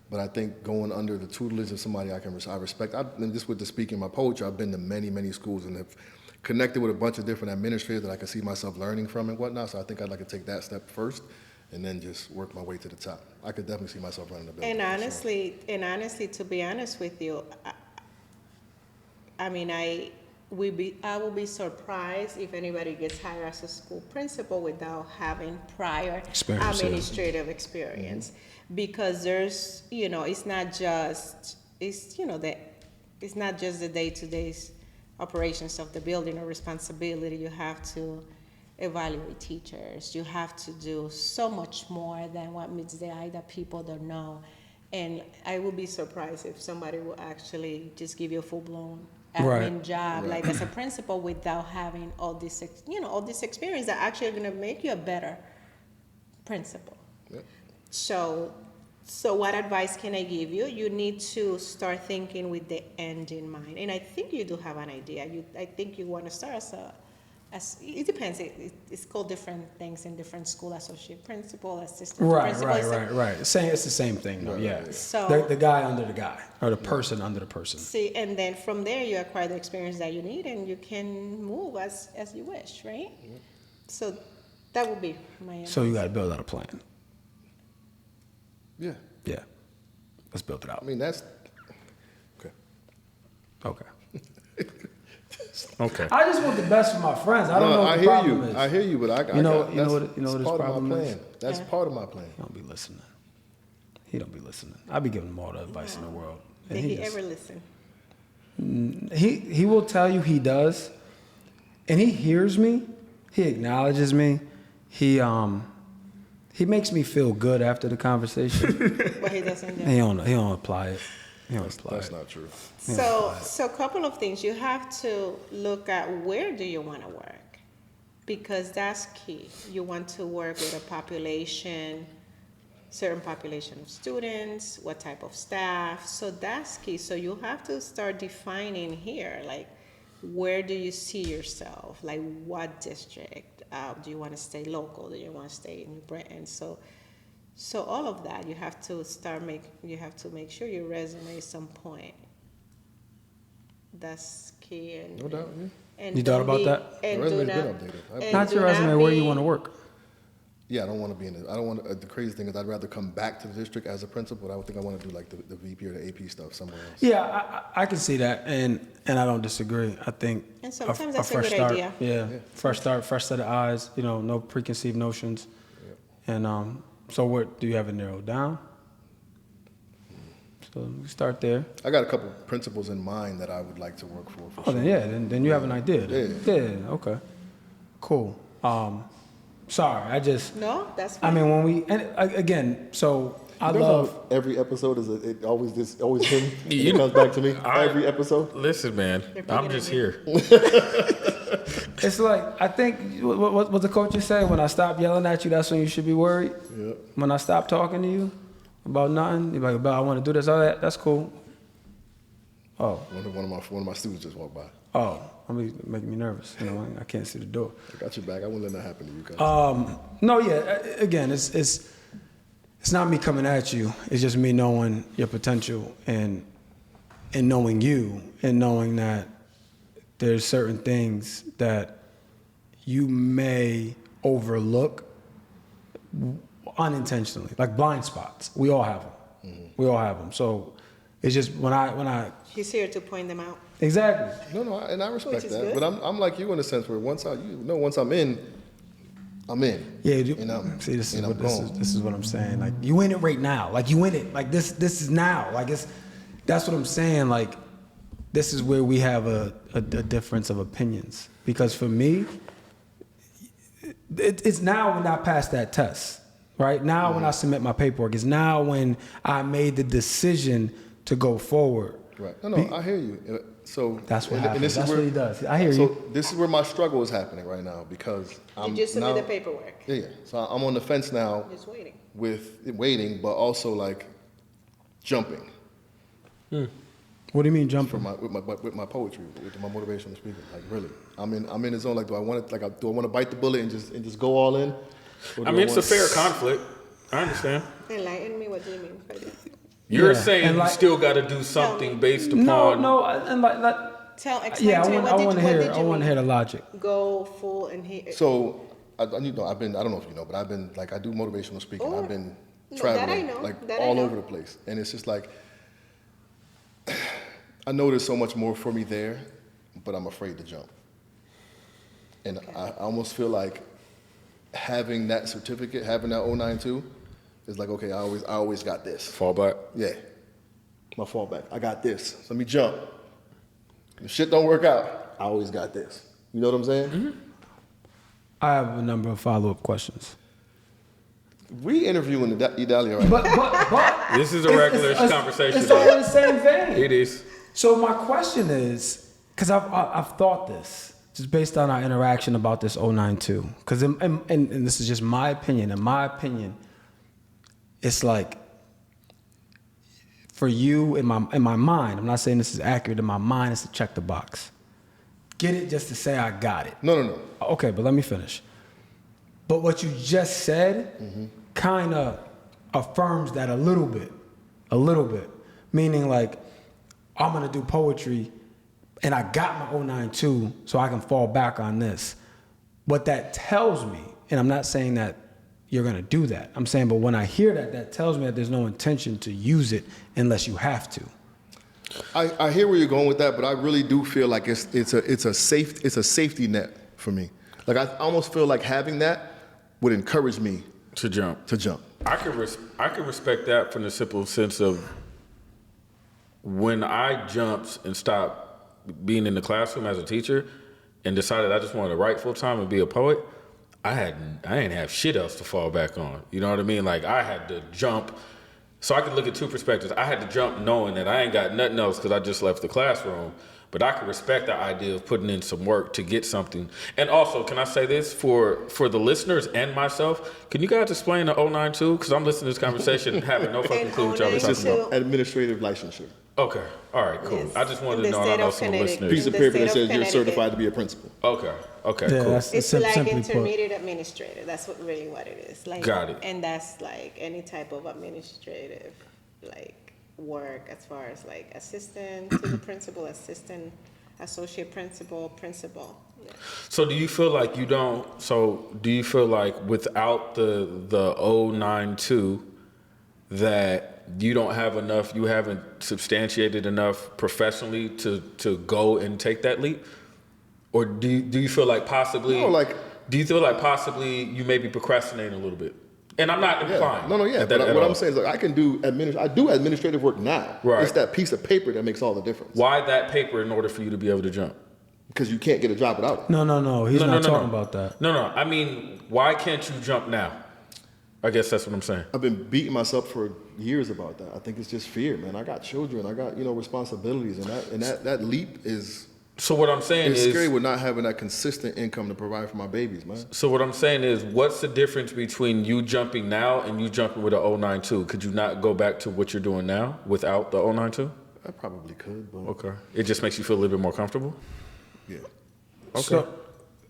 [SPEAKER 1] But I think going under the tutelage of somebody I respect. And just with the speaking my poetry, I've been to many, many schools and have connected with a bunch of different administrators that I can see myself learning from and whatnot. So I think I'd like to take that step first and then just work my way to the top. I could definitely see myself running a building.
[SPEAKER 4] And
[SPEAKER 1] for sure.
[SPEAKER 4] honestly, to be honest with you, I will be surprised if anybody gets hired as a school principal without having prior
[SPEAKER 2] Experience, yeah.
[SPEAKER 4] administrative experience. Because there's, it's not just the day-to-day operations of the building or responsibility. You have to evaluate teachers. You have to do so much more than what meets the eye that people don't know. And I will be surprised if somebody will actually just give you a full-blown admin job, like as a principal, without having all this experience that actually are going to make you a better principal.
[SPEAKER 1] Yep.
[SPEAKER 4] So what advice can I give you? You need to start thinking with the end in mind. And I think you do have an idea. I think you want to start as it depends. It's called different things in different school, associate principal, assistant principal.
[SPEAKER 2] Right. It's the same thing, though, yeah.
[SPEAKER 4] So
[SPEAKER 2] the guy under the guy, or the person under the person.
[SPEAKER 4] see, and then from there you acquire the experience that you need, and you can move as you wish, right?
[SPEAKER 1] Mm-hmm.
[SPEAKER 4] So that would be my advice.
[SPEAKER 2] So you got to build out a plan.
[SPEAKER 1] Yeah.
[SPEAKER 2] Yeah. Let's build it out.
[SPEAKER 1] I mean, that's okay.
[SPEAKER 2] Okay.
[SPEAKER 3] Okay.
[SPEAKER 2] I just want the best for my friends. I don't know what the problem is.
[SPEAKER 1] I hear you, but I
[SPEAKER 2] You know
[SPEAKER 1] that's
[SPEAKER 2] what his
[SPEAKER 1] part
[SPEAKER 2] problem
[SPEAKER 1] of my
[SPEAKER 2] is?
[SPEAKER 1] plan. That's part of my plan.
[SPEAKER 2] He don't be listening. I be giving him all the advice in the world. And
[SPEAKER 4] Did he
[SPEAKER 2] just-
[SPEAKER 4] ever listen?
[SPEAKER 2] He will tell you he does, and he hears me. He acknowledges me. He makes me feel good after the conversation.
[SPEAKER 4] But he doesn't do it.
[SPEAKER 2] he don't apply it.
[SPEAKER 1] That's not true.
[SPEAKER 4] So a couple of things. You have to look at where do you want to work, because that's key. You want to work with a certain population of students, what type of staff. So that's key. So you have to start defining here, like, where do you see yourself? Like, what district? Do you want to stay local? Do you want to stay in New Britain? So all of that, you have to make sure your resume is on point. That's key. And,
[SPEAKER 1] No doubt, yeah.
[SPEAKER 4] and
[SPEAKER 2] You thought
[SPEAKER 4] don't
[SPEAKER 2] about
[SPEAKER 4] be-
[SPEAKER 2] that?
[SPEAKER 4] And
[SPEAKER 1] My
[SPEAKER 4] do
[SPEAKER 1] resume's
[SPEAKER 4] not,
[SPEAKER 1] been updated.
[SPEAKER 4] and
[SPEAKER 2] Not
[SPEAKER 4] do
[SPEAKER 2] your resume.
[SPEAKER 4] not
[SPEAKER 2] Where you
[SPEAKER 4] be-
[SPEAKER 2] want to work?
[SPEAKER 1] Yeah, I don't want to be in it. I don't want to, the crazy thing is I'd rather come back to the district as a principal, but I would think I want to do like the VP or the AP stuff somewhere else.
[SPEAKER 2] Yeah, I can see that, and I don't disagree. I think
[SPEAKER 4] And sometimes that's a
[SPEAKER 2] fresh
[SPEAKER 4] good
[SPEAKER 2] start.
[SPEAKER 4] idea.
[SPEAKER 2] Yeah, fresh start, fresh set of eyes. No preconceived notions. And so what do you have it narrowed down? So we start there.
[SPEAKER 1] I got a couple principals in mind that I would like to work for
[SPEAKER 2] Oh,
[SPEAKER 1] sure.
[SPEAKER 2] then you have an idea.
[SPEAKER 1] Yeah.
[SPEAKER 2] Okay. Cool. Sorry,
[SPEAKER 4] No, that's
[SPEAKER 2] I
[SPEAKER 4] fine.
[SPEAKER 2] mean, again, so I
[SPEAKER 1] You know
[SPEAKER 2] love.
[SPEAKER 1] how every episode is always him. It comes back to me every episode.
[SPEAKER 3] Listen, man, I'm just here.
[SPEAKER 2] It's like, I think, what the coaches say, when I stop yelling at you, that's when you should be worried.
[SPEAKER 1] Yeah.
[SPEAKER 2] When I stop talking to you about nothing, you're like, about I want to do this, all that, that's cool. Oh,
[SPEAKER 1] One of my students just walked by.
[SPEAKER 2] making me nervous. I can't see the door.
[SPEAKER 1] I got your back. I wouldn't let that happen to you guys.
[SPEAKER 2] No, yeah, again, it's not me coming at you. It's just me knowing your potential and knowing you and knowing that there's certain things that you may overlook unintentionally, like blind spots. We all have them.
[SPEAKER 1] Mm-hmm.
[SPEAKER 2] We all have them. So it's just when I
[SPEAKER 4] He's here to point them out.
[SPEAKER 2] exactly.
[SPEAKER 1] No, and I respect
[SPEAKER 4] Which is
[SPEAKER 1] that.
[SPEAKER 4] good.
[SPEAKER 1] But I'm like you in a sense where once I'm in, I'm in.
[SPEAKER 2] Yeah,
[SPEAKER 1] See,
[SPEAKER 2] this is what I'm saying. Like you in it right now. Like you in it. Like this is now. Like that's what I'm saying. Like this is where we have a difference of opinions. Because for me, it's now when I pass that test. Right now when I submit my paperwork. It's now when I made the decision to go forward.
[SPEAKER 1] Right. No, I hear you. So
[SPEAKER 2] that's what happens.
[SPEAKER 1] This
[SPEAKER 2] that's
[SPEAKER 1] is
[SPEAKER 2] what he does. I hear you.
[SPEAKER 1] So this is where my struggle is happening right now because
[SPEAKER 4] You just submit the paperwork.
[SPEAKER 1] Yeah. So I'm on the fence now.
[SPEAKER 4] Just waiting.
[SPEAKER 1] Waiting, but also like jumping.
[SPEAKER 2] What do you mean jumping?
[SPEAKER 1] With my poetry, with my motivational speaking. Like really, I'm in the zone. Like, do I want to bite the bullet and just go all in?
[SPEAKER 3] I mean, it's a fair conflict. I understand.
[SPEAKER 4] Enlighten me. What do you mean by that?
[SPEAKER 3] You're saying you still got to do something based upon.
[SPEAKER 2] No, and
[SPEAKER 4] Explain to me.
[SPEAKER 2] I want to hear the logic.
[SPEAKER 4] Go full and hear.
[SPEAKER 1] So I don't know if you know, but I've been like I do motivational speaking. I've been traveling all over the place, and it's just like I know there's so much more for me there, but I'm afraid to jump, and I almost feel like having that certificate, having that 092. It's like, okay, I always got this.
[SPEAKER 3] Fallback?
[SPEAKER 1] Yeah. My fallback. I got this. So let me jump. If shit don't work out, I always got this. You know what I'm saying?
[SPEAKER 2] Mm-hmm. I have a number of follow-up questions.
[SPEAKER 1] We interviewing Idalia right now.
[SPEAKER 2] But
[SPEAKER 3] this is a regular conversation.
[SPEAKER 2] It's all in the same vein.
[SPEAKER 3] It is.
[SPEAKER 2] So my question is, because I've thought this, just based on our interaction about this 092, because and this is just my opinion. In my opinion, it's like, for you, in my mind, I'm not saying this is accurate, in my mind, it's to check the box. Get it just to say I got it.
[SPEAKER 1] No.
[SPEAKER 2] Okay, but let me finish. But what you just said kind of affirms that a little bit. Meaning like, I'm going to do poetry and I got my 092 so I can fall back on this. What that tells me, and I'm not saying that you're going to do that. I'm saying, but when I hear that tells me that there's no intention to use it unless you have to.
[SPEAKER 1] I hear where you're going with that, but I really do feel like it's a safety net for me. Like I almost feel like having that would encourage me
[SPEAKER 3] to jump.
[SPEAKER 1] I
[SPEAKER 3] can respect that from the simple sense of when I jumped and stopped being in the classroom as a teacher and decided I just wanted to write full time and be a poet. I didn't have shit else to fall back on. You know what I mean? Like I had to jump. So I could look at two perspectives. I had to jump knowing that I ain't got nothing else because I just left the classroom. But I could respect the idea of putting in some work to get something. And also, can I say this for the listeners and myself? Can you guys explain the 092? Because I'm listening to this conversation and having no fucking clue what y'all are talking about.
[SPEAKER 1] Administrative licensure.
[SPEAKER 3] Okay. All right, cool.
[SPEAKER 4] Yes.
[SPEAKER 3] I just wanted to
[SPEAKER 4] In the
[SPEAKER 3] know. I
[SPEAKER 4] state
[SPEAKER 3] know
[SPEAKER 4] of
[SPEAKER 3] some of the
[SPEAKER 4] Connecticut.
[SPEAKER 3] listeners.
[SPEAKER 1] Piece of
[SPEAKER 4] the
[SPEAKER 1] paper
[SPEAKER 4] state
[SPEAKER 1] that
[SPEAKER 4] of
[SPEAKER 1] says you're
[SPEAKER 4] Connecticut.
[SPEAKER 1] certified to be a principal.
[SPEAKER 3] Okay,
[SPEAKER 2] Yeah,
[SPEAKER 3] cool.
[SPEAKER 4] It's like
[SPEAKER 2] simply put.
[SPEAKER 4] intermediate administrator. That's really what it is. Like,
[SPEAKER 3] Got it.
[SPEAKER 4] And that's like any type of administrative, like work as far as like assistant to the principal, assistant, associate principal. Yeah.
[SPEAKER 3] So do you feel like without the 092 that you don't have enough, you haven't substantiated enough professionally to go and take that leap? Or do you feel like possibly you may be procrastinating a little bit? And I'm not implying.
[SPEAKER 1] But what I'm saying is like I do administrative work now.
[SPEAKER 3] Right.
[SPEAKER 1] It's that piece of paper that makes all the difference.
[SPEAKER 3] Why that paper in order for you to be able to jump?
[SPEAKER 1] Because you can't get a job without it.
[SPEAKER 2] No. He's not talking about that.
[SPEAKER 3] No. I mean, why can't you jump now? I guess that's what I'm saying.
[SPEAKER 1] I've been beating myself for years about that. I think it's just fear, man. I got children. I got responsibilities, and that leap is.
[SPEAKER 3] So what I'm saying is
[SPEAKER 1] scary with not having that consistent income to provide for my babies, man.
[SPEAKER 3] So what I'm saying is, what's the difference between you jumping now and you jumping with a 092? Could you not go back to what you're doing now without the 092?
[SPEAKER 1] I probably could, but
[SPEAKER 3] okay. It just makes you feel a little bit more comfortable.
[SPEAKER 1] Yeah.
[SPEAKER 3] Okay.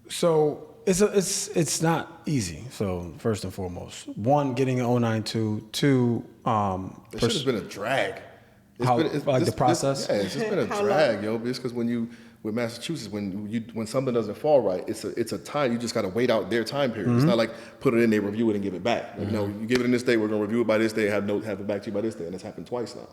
[SPEAKER 2] So it's not easy. So first and foremost, one, getting an 092. Two,
[SPEAKER 1] it should have been a drag.
[SPEAKER 2] The process.
[SPEAKER 1] It's just been a drag, yo. It's because with Massachusetts, when something doesn't fall right, it's a time. You just got to wait out their time period. It's not like put it in, they review it and give it back. Like, no, you give it in this day, we're gonna review it by this day, have it back to you by this day, and it's happened twice now.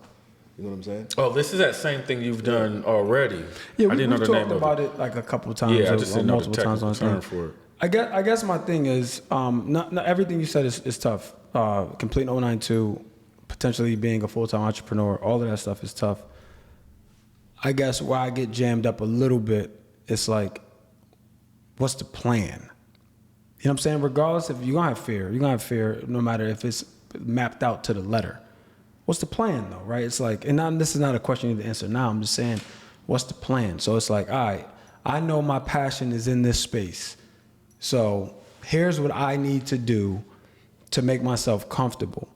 [SPEAKER 1] You know what I'm saying?
[SPEAKER 3] Oh, this is that same thing you've done already.
[SPEAKER 2] Yeah,
[SPEAKER 3] I didn't know
[SPEAKER 2] we
[SPEAKER 3] the name
[SPEAKER 2] talked
[SPEAKER 3] of
[SPEAKER 2] about it like a couple times.
[SPEAKER 3] Yeah, I just didn't know the
[SPEAKER 2] multiple times on
[SPEAKER 3] technical term
[SPEAKER 2] thing.
[SPEAKER 3] for it.
[SPEAKER 2] I guess my thing is, not everything you said is tough. Completing 092, potentially being a full-time entrepreneur, all of that stuff is tough. I guess where I get jammed up a little bit, it's like, what's the plan? You know what I'm saying? Regardless if you're gonna have fear no matter if it's mapped out to the letter. What's the plan though, right? It's like, this is not a question you need to answer now. I'm just saying, what's the plan? So it's like, all right, I know my passion is in this space. So here's what I need to do to make myself comfortable.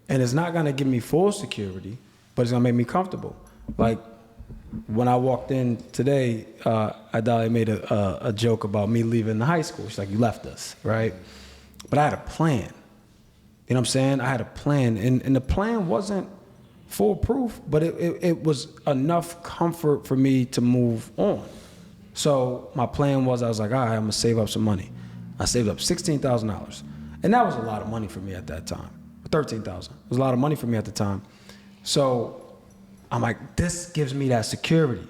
[SPEAKER 2] And it's not gonna give me full security, but it's gonna make me comfortable. Like when I walked in today, Idalia made a joke about me leaving the high school. She's like, you left us, right? But I had a plan. You know what I'm saying? I had a plan, and the plan wasn't foolproof, but it was enough comfort for me to move on. So my plan was, I was like, all right, I'm gonna save up some money. I saved up $16,000. And that was a lot of money for me at that time. $13,000. It was a lot of money for me at the time. So I'm like, this gives me that security. You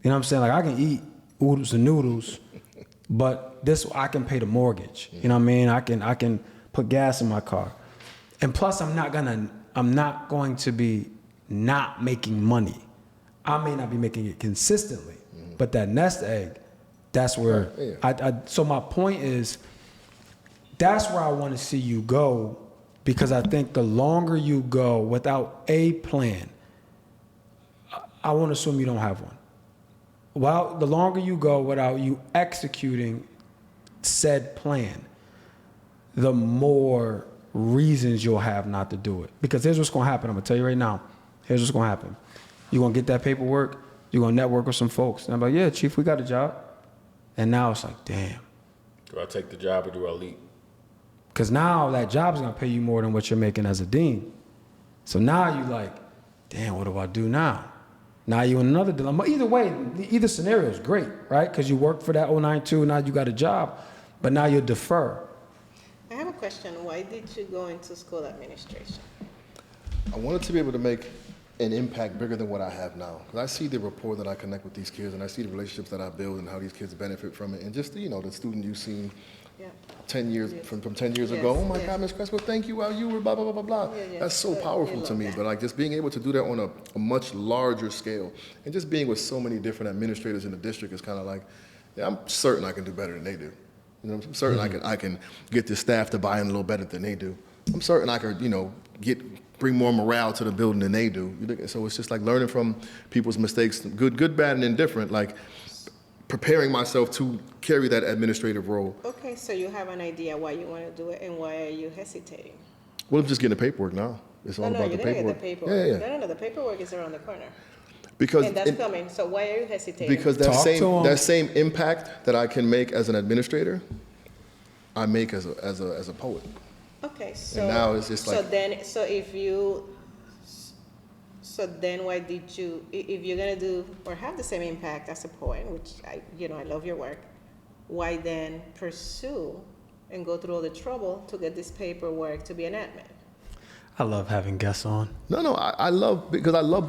[SPEAKER 2] know what I'm saying? Like I can eat oodles and noodles, but this, I can pay the mortgage. You know what I mean? I can put gas in my car. And plus I'm not going to be not making money. I may not be making it consistently, but that nest egg, that's where so my point is, that's where I want to see you go, because I think the longer you go without a plan, I won't assume you don't have one. Well, the longer you go without you executing said plan, the more reasons you'll have not to do it. Because here's what's going to happen. I'm going to tell you right now. Here's what's going to happen. You're going to get that paperwork. You're going to network with some folks. And I'm like, yeah, Chief, we got a job. And now it's like, damn.
[SPEAKER 3] Do I take the job or do I leave?
[SPEAKER 2] Because now that job is going to pay you more than what you're making as a dean. So now you're like, damn, what do I do now? Now you're in another dilemma. Either way, either scenario is great, right? Because you worked for that 092, now you got a job, but now you defer.
[SPEAKER 4] I have a question. Why did you go into school administration?
[SPEAKER 1] I wanted to be able to make an impact bigger than what I have now. Because I see the rapport that I connect with these kids, and I see the relationships that I build and how these kids benefit from it. And just, the student you've seen 10 years, from 10 years ago, oh my God, Ms. Crespo, thank you, while you were blah, blah, blah, blah, blah. That's so powerful to me. That. But like just being able to do that on a much larger scale, and just being with so many different administrators in the district is kind of like, I'm certain I can do better than they do. I'm certain I can get the staff to buy in a little better than they do. I'm certain I could, bring more morale to the building than they do. So it's just like learning from people's mistakes, good, bad, and indifferent, like preparing myself to carry that administrative role.
[SPEAKER 4] Okay, so you have an idea why you want to do it, and why are you hesitating?
[SPEAKER 1] Well, I'm just getting the paperwork now. It's all about the paperwork.
[SPEAKER 4] Get the paperwork.
[SPEAKER 1] Yeah.
[SPEAKER 4] No, the paperwork is around the corner.
[SPEAKER 1] And
[SPEAKER 4] that's coming. So why are you hesitating?
[SPEAKER 1] Because that same impact that I can make as an administrator, I make as a poet.
[SPEAKER 4] Okay, so
[SPEAKER 1] and now it's just like
[SPEAKER 4] then why did you, if you're gonna do or have the same impact as a poet, which I love your work, why then pursue and go through all the trouble to get this paperwork to be an admin?
[SPEAKER 2] I love having guests on.
[SPEAKER 1] No, I love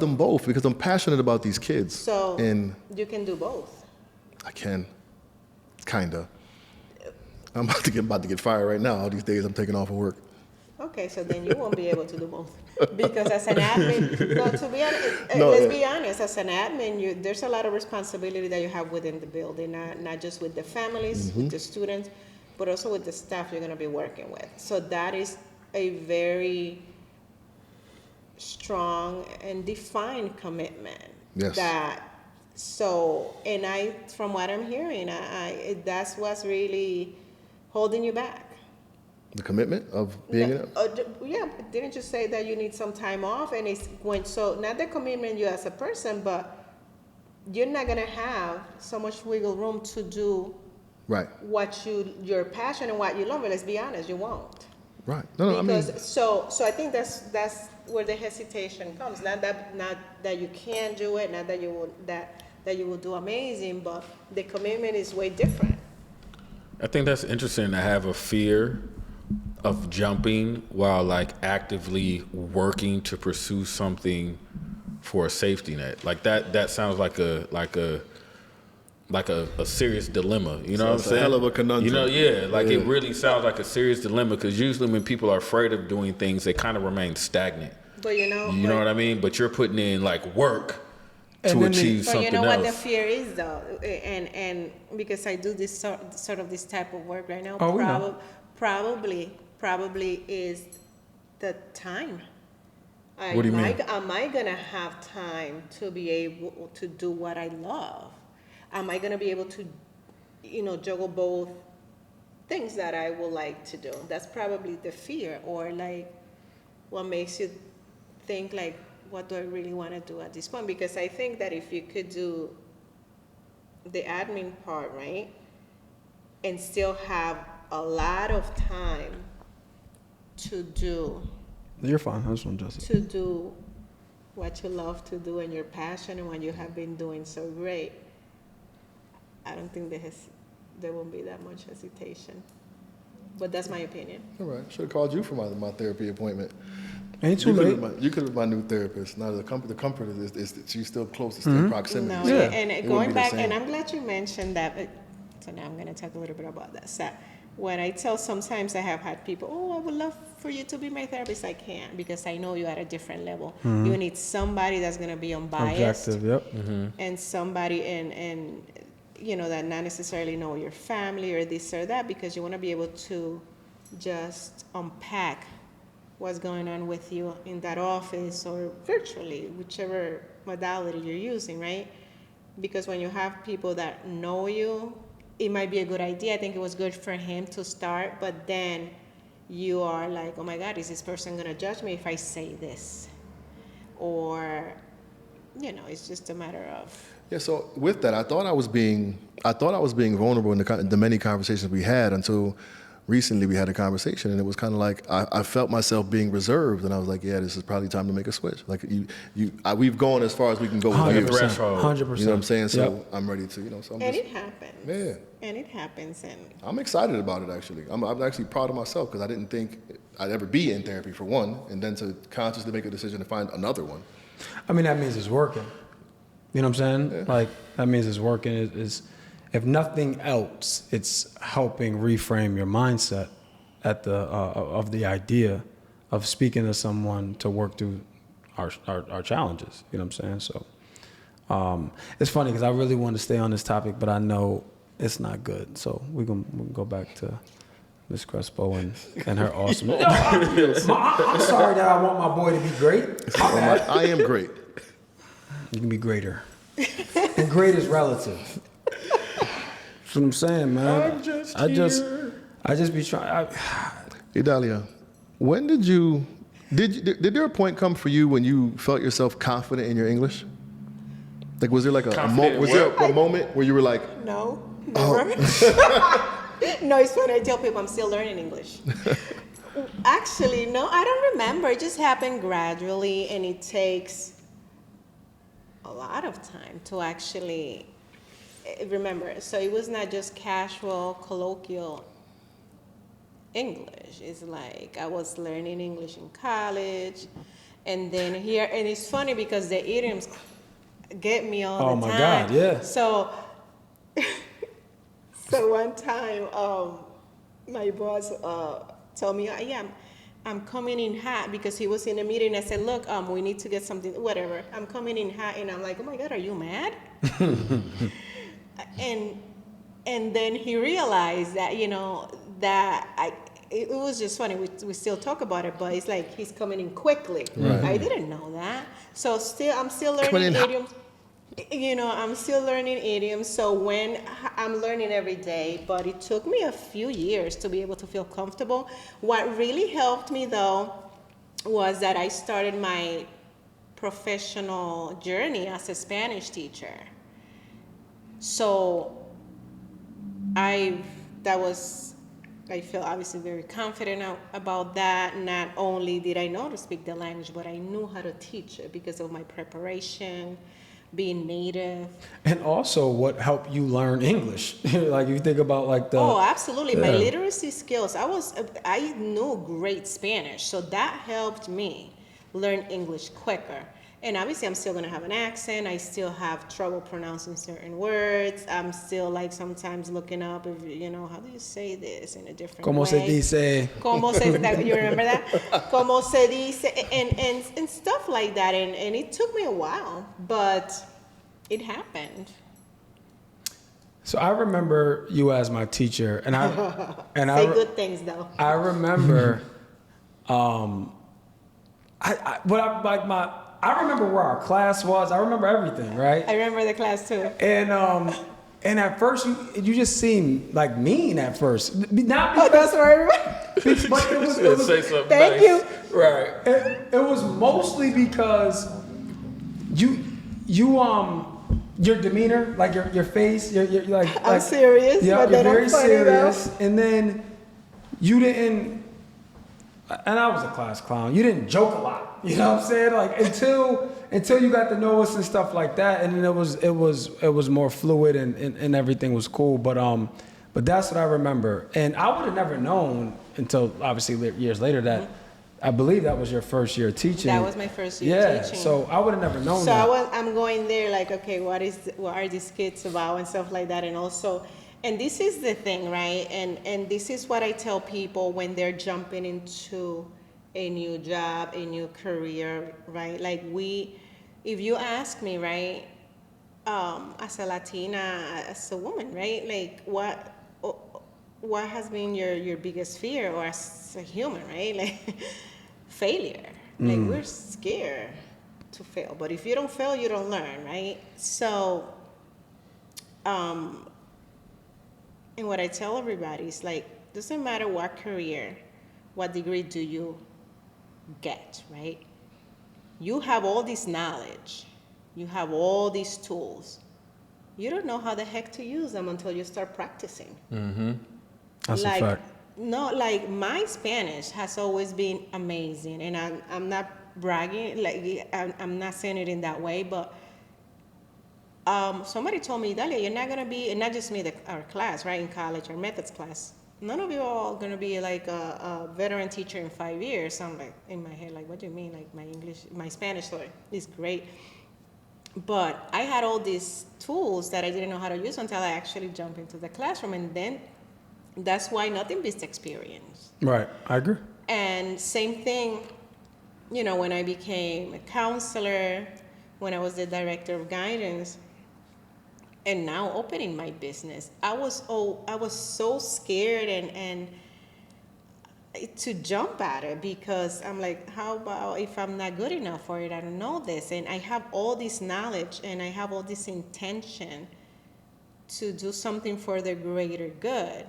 [SPEAKER 1] them both, because I'm passionate about these kids.
[SPEAKER 4] So
[SPEAKER 1] and
[SPEAKER 4] you can do both.
[SPEAKER 1] I can, kinda. I'm about to get fired right now. All these days I'm taking off of work.
[SPEAKER 4] Okay, so then you won't be able to do both. Because as an admin, let's be honest, as an admin, there's a lot of responsibility that you have within the building, not just with the families, with the students, but also with the staff you're going to be working with. So that is a very strong and defined commitment.
[SPEAKER 1] Yes.
[SPEAKER 4] From what I'm hearing, that's what's really holding you back.
[SPEAKER 1] The commitment of being in it?
[SPEAKER 4] Didn't you say that you need some time off? And not the commitment you as a person, but you're not gonna have so much wiggle room to do what your passion and what you love. Let's be honest, you won't.
[SPEAKER 1] Right.
[SPEAKER 4] So I think that's where the hesitation comes. Not that you can't do it, not that you will do amazing, but the commitment is way different.
[SPEAKER 3] I think that's interesting to have a fear of jumping while like actively working to pursue something for a safety net. Like that sounds like a like a serious dilemma. You know what I'm
[SPEAKER 1] it's a
[SPEAKER 3] saying?
[SPEAKER 1] hell of a conundrum.
[SPEAKER 3] You know, yeah. Like
[SPEAKER 1] Yeah.
[SPEAKER 3] it really sounds like a serious dilemma because usually when people are afraid of doing things, they kind of remain stagnant.
[SPEAKER 4] But
[SPEAKER 3] You know what I mean? But you're putting in like work
[SPEAKER 2] And
[SPEAKER 3] to
[SPEAKER 2] then
[SPEAKER 3] achieve
[SPEAKER 4] But
[SPEAKER 3] something
[SPEAKER 4] you know
[SPEAKER 3] else.
[SPEAKER 4] what the fear is, though, and because I do this sort of this type of work right now,
[SPEAKER 2] Oh, we know.
[SPEAKER 4] probably is the time.
[SPEAKER 3] What do you mean?
[SPEAKER 4] Am I gonna have time to be able to do what I love? Am I gonna be able to, juggle both things that I would like to do? That's probably the fear, or like, what makes you think like, what do I really want to do at this point? Because I think that if you could do the admin part, right, and still have a lot of time to do
[SPEAKER 2] You're fine. I just want to
[SPEAKER 4] to do what you love to do and your passion and what you have been doing so great, I don't think there won't be that much hesitation. But that's my opinion.
[SPEAKER 1] All right. Should have called you for my therapy appointment.
[SPEAKER 2] Ain't too late.
[SPEAKER 1] You could have been my new therapist. Now the comfort is that she's still closest in proximity.
[SPEAKER 4] No,
[SPEAKER 1] so
[SPEAKER 2] Yeah.
[SPEAKER 4] and
[SPEAKER 1] it wouldn't
[SPEAKER 4] going
[SPEAKER 1] be the
[SPEAKER 4] back,
[SPEAKER 1] same.
[SPEAKER 4] and I'm glad you mentioned that. So now I'm going to talk a little bit about that. So when I tell, sometimes I have had people, oh, I would love for you to be my therapist. I can't because I know you're at a different level. You need somebody that's going to be unbiased.
[SPEAKER 2] Objective, yep.
[SPEAKER 4] And somebody and that not necessarily know your family or this or that, because you want to be able to just unpack what's going on with you in that office or virtually, whichever modality you're using, right? Because when you have people that know you, it might be a good idea. I think it was good for him to start, but then you are like, oh my God, is this person gonna judge me if I say this? Or, it's just a matter of.
[SPEAKER 1] Yeah, so with that, I thought I was being vulnerable in the many conversations we had until recently we had a conversation, and it was kind of like I felt myself being reserved, and I was like, yeah, this is probably time to make a switch. Like we've gone as far as we can go with you.
[SPEAKER 2] 100%. 100%.
[SPEAKER 1] You know what I'm saying? So
[SPEAKER 2] Yep.
[SPEAKER 1] I'm ready to, so I'm
[SPEAKER 4] And
[SPEAKER 1] just,
[SPEAKER 4] it happens.
[SPEAKER 1] Yeah.
[SPEAKER 4] And it happens. And
[SPEAKER 1] I'm excited about it, actually. I'm actually proud of myself because I didn't think I'd ever be in therapy, for one, and then to consciously make a decision to find another one.
[SPEAKER 2] I mean, that means it's working. You know what I'm saying?
[SPEAKER 1] Yeah.
[SPEAKER 2] Like, that means it's working. It's, if nothing else, it's helping reframe your mindset at of the idea of speaking to someone to work through our challenges. You know what I'm saying? So it's funny because I really want to stay on this topic, but I know it's not good. So we're gonna go back to Miss Crespo and her awesome. I'm sorry that I want my boy to be great. My bad.
[SPEAKER 1] I am great.
[SPEAKER 2] You can be greater. And great is relative. That's what I'm saying, man. I just be trying.
[SPEAKER 1] Idalia, when did there a point come for you when you felt yourself confident in your English? Like, was there like a moment where you were like,
[SPEAKER 4] no, never. No, it's funny. I tell people I'm still learning English. Actually, no, I don't remember. It just happened gradually, and it takes a lot of time to actually remember. So it was not just casual, colloquial English. It's like I was learning English in college, and then here, and it's funny because the idioms get me all the time.
[SPEAKER 2] Oh my God, yeah.
[SPEAKER 4] So one time, my boss told me, yeah, I'm coming in hot, because he was in a meeting. I said, look, we need to get something, whatever. I'm coming in hot, and I'm like, oh my God, are you mad? And then he realized that, it was just funny. We still talk about it, but it's like he's coming in quickly.
[SPEAKER 1] Right.
[SPEAKER 4] I didn't know that. So I'm still learning idioms. I'm still learning idioms. So when I'm learning every day, but it took me a few years to be able to feel comfortable. What really helped me, though, was that I started my professional journey as a Spanish teacher. So I feel obviously very confident about that. Not only did I know to speak the language, but I knew how to teach it because of my preparation, being native.
[SPEAKER 2] And also what helped you learn English. Like you think about like the...
[SPEAKER 4] Oh, absolutely. My
[SPEAKER 2] Yeah.
[SPEAKER 4] literacy skills, I knew great Spanish. So that helped me learn English quicker. And obviously, I'm still gonna have an accent. I still have trouble pronouncing certain words. I'm still like sometimes looking up, if how do you say this in a different
[SPEAKER 2] Como
[SPEAKER 4] way?
[SPEAKER 2] se dice?
[SPEAKER 4] Como se you remember that? Como se dice, and stuff like that. And it took me a while, but it happened.
[SPEAKER 2] So I remember you as my teacher, and I
[SPEAKER 4] Say good things though.
[SPEAKER 2] I remember, I remember where our class was. I remember everything, right?
[SPEAKER 4] I remember the class too.
[SPEAKER 2] And at first you just seemed like mean at first. Not
[SPEAKER 4] Oh,
[SPEAKER 2] because,
[SPEAKER 4] that's what I remember.
[SPEAKER 2] but it was
[SPEAKER 3] Say something
[SPEAKER 4] Thank
[SPEAKER 3] nice.
[SPEAKER 4] you.
[SPEAKER 3] Right.
[SPEAKER 2] it was mostly because your demeanor, like your face, you're like
[SPEAKER 4] I'm serious,
[SPEAKER 2] Yeah,
[SPEAKER 4] but
[SPEAKER 2] you're
[SPEAKER 4] then I'm
[SPEAKER 2] very
[SPEAKER 4] funny,
[SPEAKER 2] serious,
[SPEAKER 4] though.
[SPEAKER 2] and then you didn't. And I was a class clown. You didn't joke a lot. You know what I'm saying? Like until you got to know us and stuff like that, and then it was more fluid and everything was cool. But that's what I remember. And I would have never known until obviously years later that I believe that was your first year teaching.
[SPEAKER 4] That was my first year teaching.
[SPEAKER 2] So I would have never known
[SPEAKER 4] So
[SPEAKER 2] that.
[SPEAKER 4] I'm going there like, okay, what are these kids about and stuff like that, and also, and this is the thing, right? And this is what I tell people when they're jumping into a new job, a new career, right? Like if you ask me, right, as a Latina, as a woman, right, like what has been your biggest fear, or as a human, right? Like failure. Like we're scared to fail, but if you don't fail, you don't learn, right? So, and what I tell everybody is like, doesn't matter what career, what degree do you get, right? You have all this knowledge, you have all these tools. You don't know how the heck to use them until you start practicing.
[SPEAKER 2] That's
[SPEAKER 4] like,
[SPEAKER 2] a fact.
[SPEAKER 4] No, like my Spanish has always been amazing, and I'm not bragging, like I'm not saying it in that way, but somebody told me, Idalia, you're not gonna be, and not just me, our class, right, in college, our methods class, none of you are all gonna be like a veteran teacher in 5 years. I'm like, in my head, like, what do you mean? Like my Spanish is great. But I had all these tools that I didn't know how to use until I actually jumped into the classroom, and then that's why nothing beats experience.
[SPEAKER 2] Right, I agree.
[SPEAKER 4] And same thing, when I became a counselor, when I was the director of guidance, and now opening my business, I was so scared and to jump at it, because I'm like, how about if I'm not good enough for it? I don't know this, and I have all this knowledge and I have all this intention to do something for the greater good.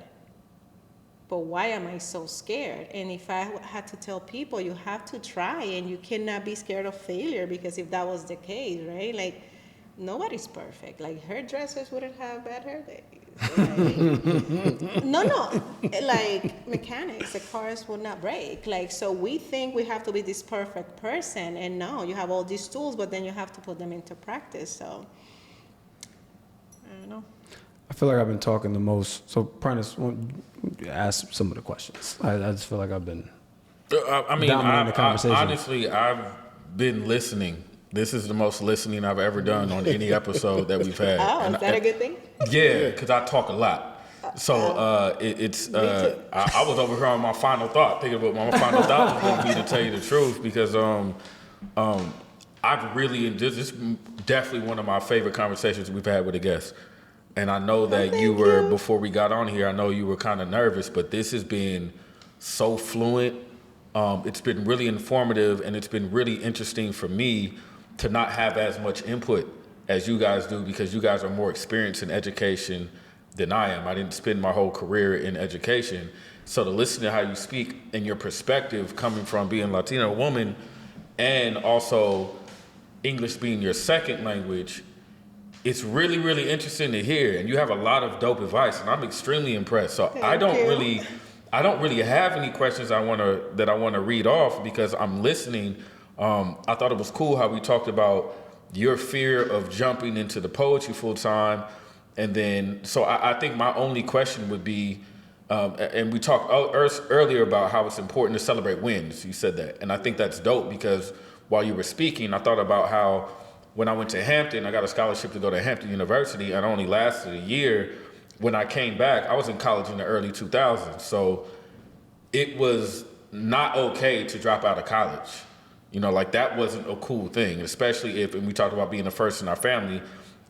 [SPEAKER 4] But why am I so scared? And if I had to tell people, you have to try, and you cannot be scared of failure, because if that was the case, right? Like, nobody's perfect. Like, hairdressers wouldn't have bad hair days. Right? No. Like, mechanics, the cars would not break. Like, so we think we have to be this perfect person, and no, you have all these tools, but then you have to put them into practice. So, I don't know.
[SPEAKER 2] I feel like I've been talking the most. So, Prentice, ask some of the questions. I just feel like I've been dominating the conversation.
[SPEAKER 3] Honestly, I've been listening. This is the most listening I've ever done on any episode that we've had.
[SPEAKER 4] Oh, is that a good thing?
[SPEAKER 3] Yeah, because I talk a lot. So I was over here on my final thought, thinking about my final thought was going to be to tell you the truth, because I've really, this is definitely one of my favorite conversations we've had with a guest. And I know that you were, before we got on here, I know you were kind of nervous, but this has been so fluent. It's been really informative, and it's been really interesting for me to not have as much input as you guys do, because you guys are more experienced in education than I am. I didn't spend my whole career in education. So to listen to how you speak and your perspective coming from being a Latina woman and also English being your second language, it's really, really interesting to hear, and you have a lot of dope advice, and I'm extremely impressed. So I don't really have any questions that I want to read off, because I'm listening. I thought it was cool how we talked about your fear of jumping into the poetry full time, and then so I think my only question would be, and we talked earlier about how it's important to celebrate wins. You said that, and I think that's dope, because while you were speaking, I thought about how when I went to Hampton, I got a scholarship to go to Hampton University, and it only lasted a year. When I came back, I was in college in the early 2000s, so it was not okay to drop out of college. You know, like that wasn't a cool thing, especially if, and we talked about being the first in our family,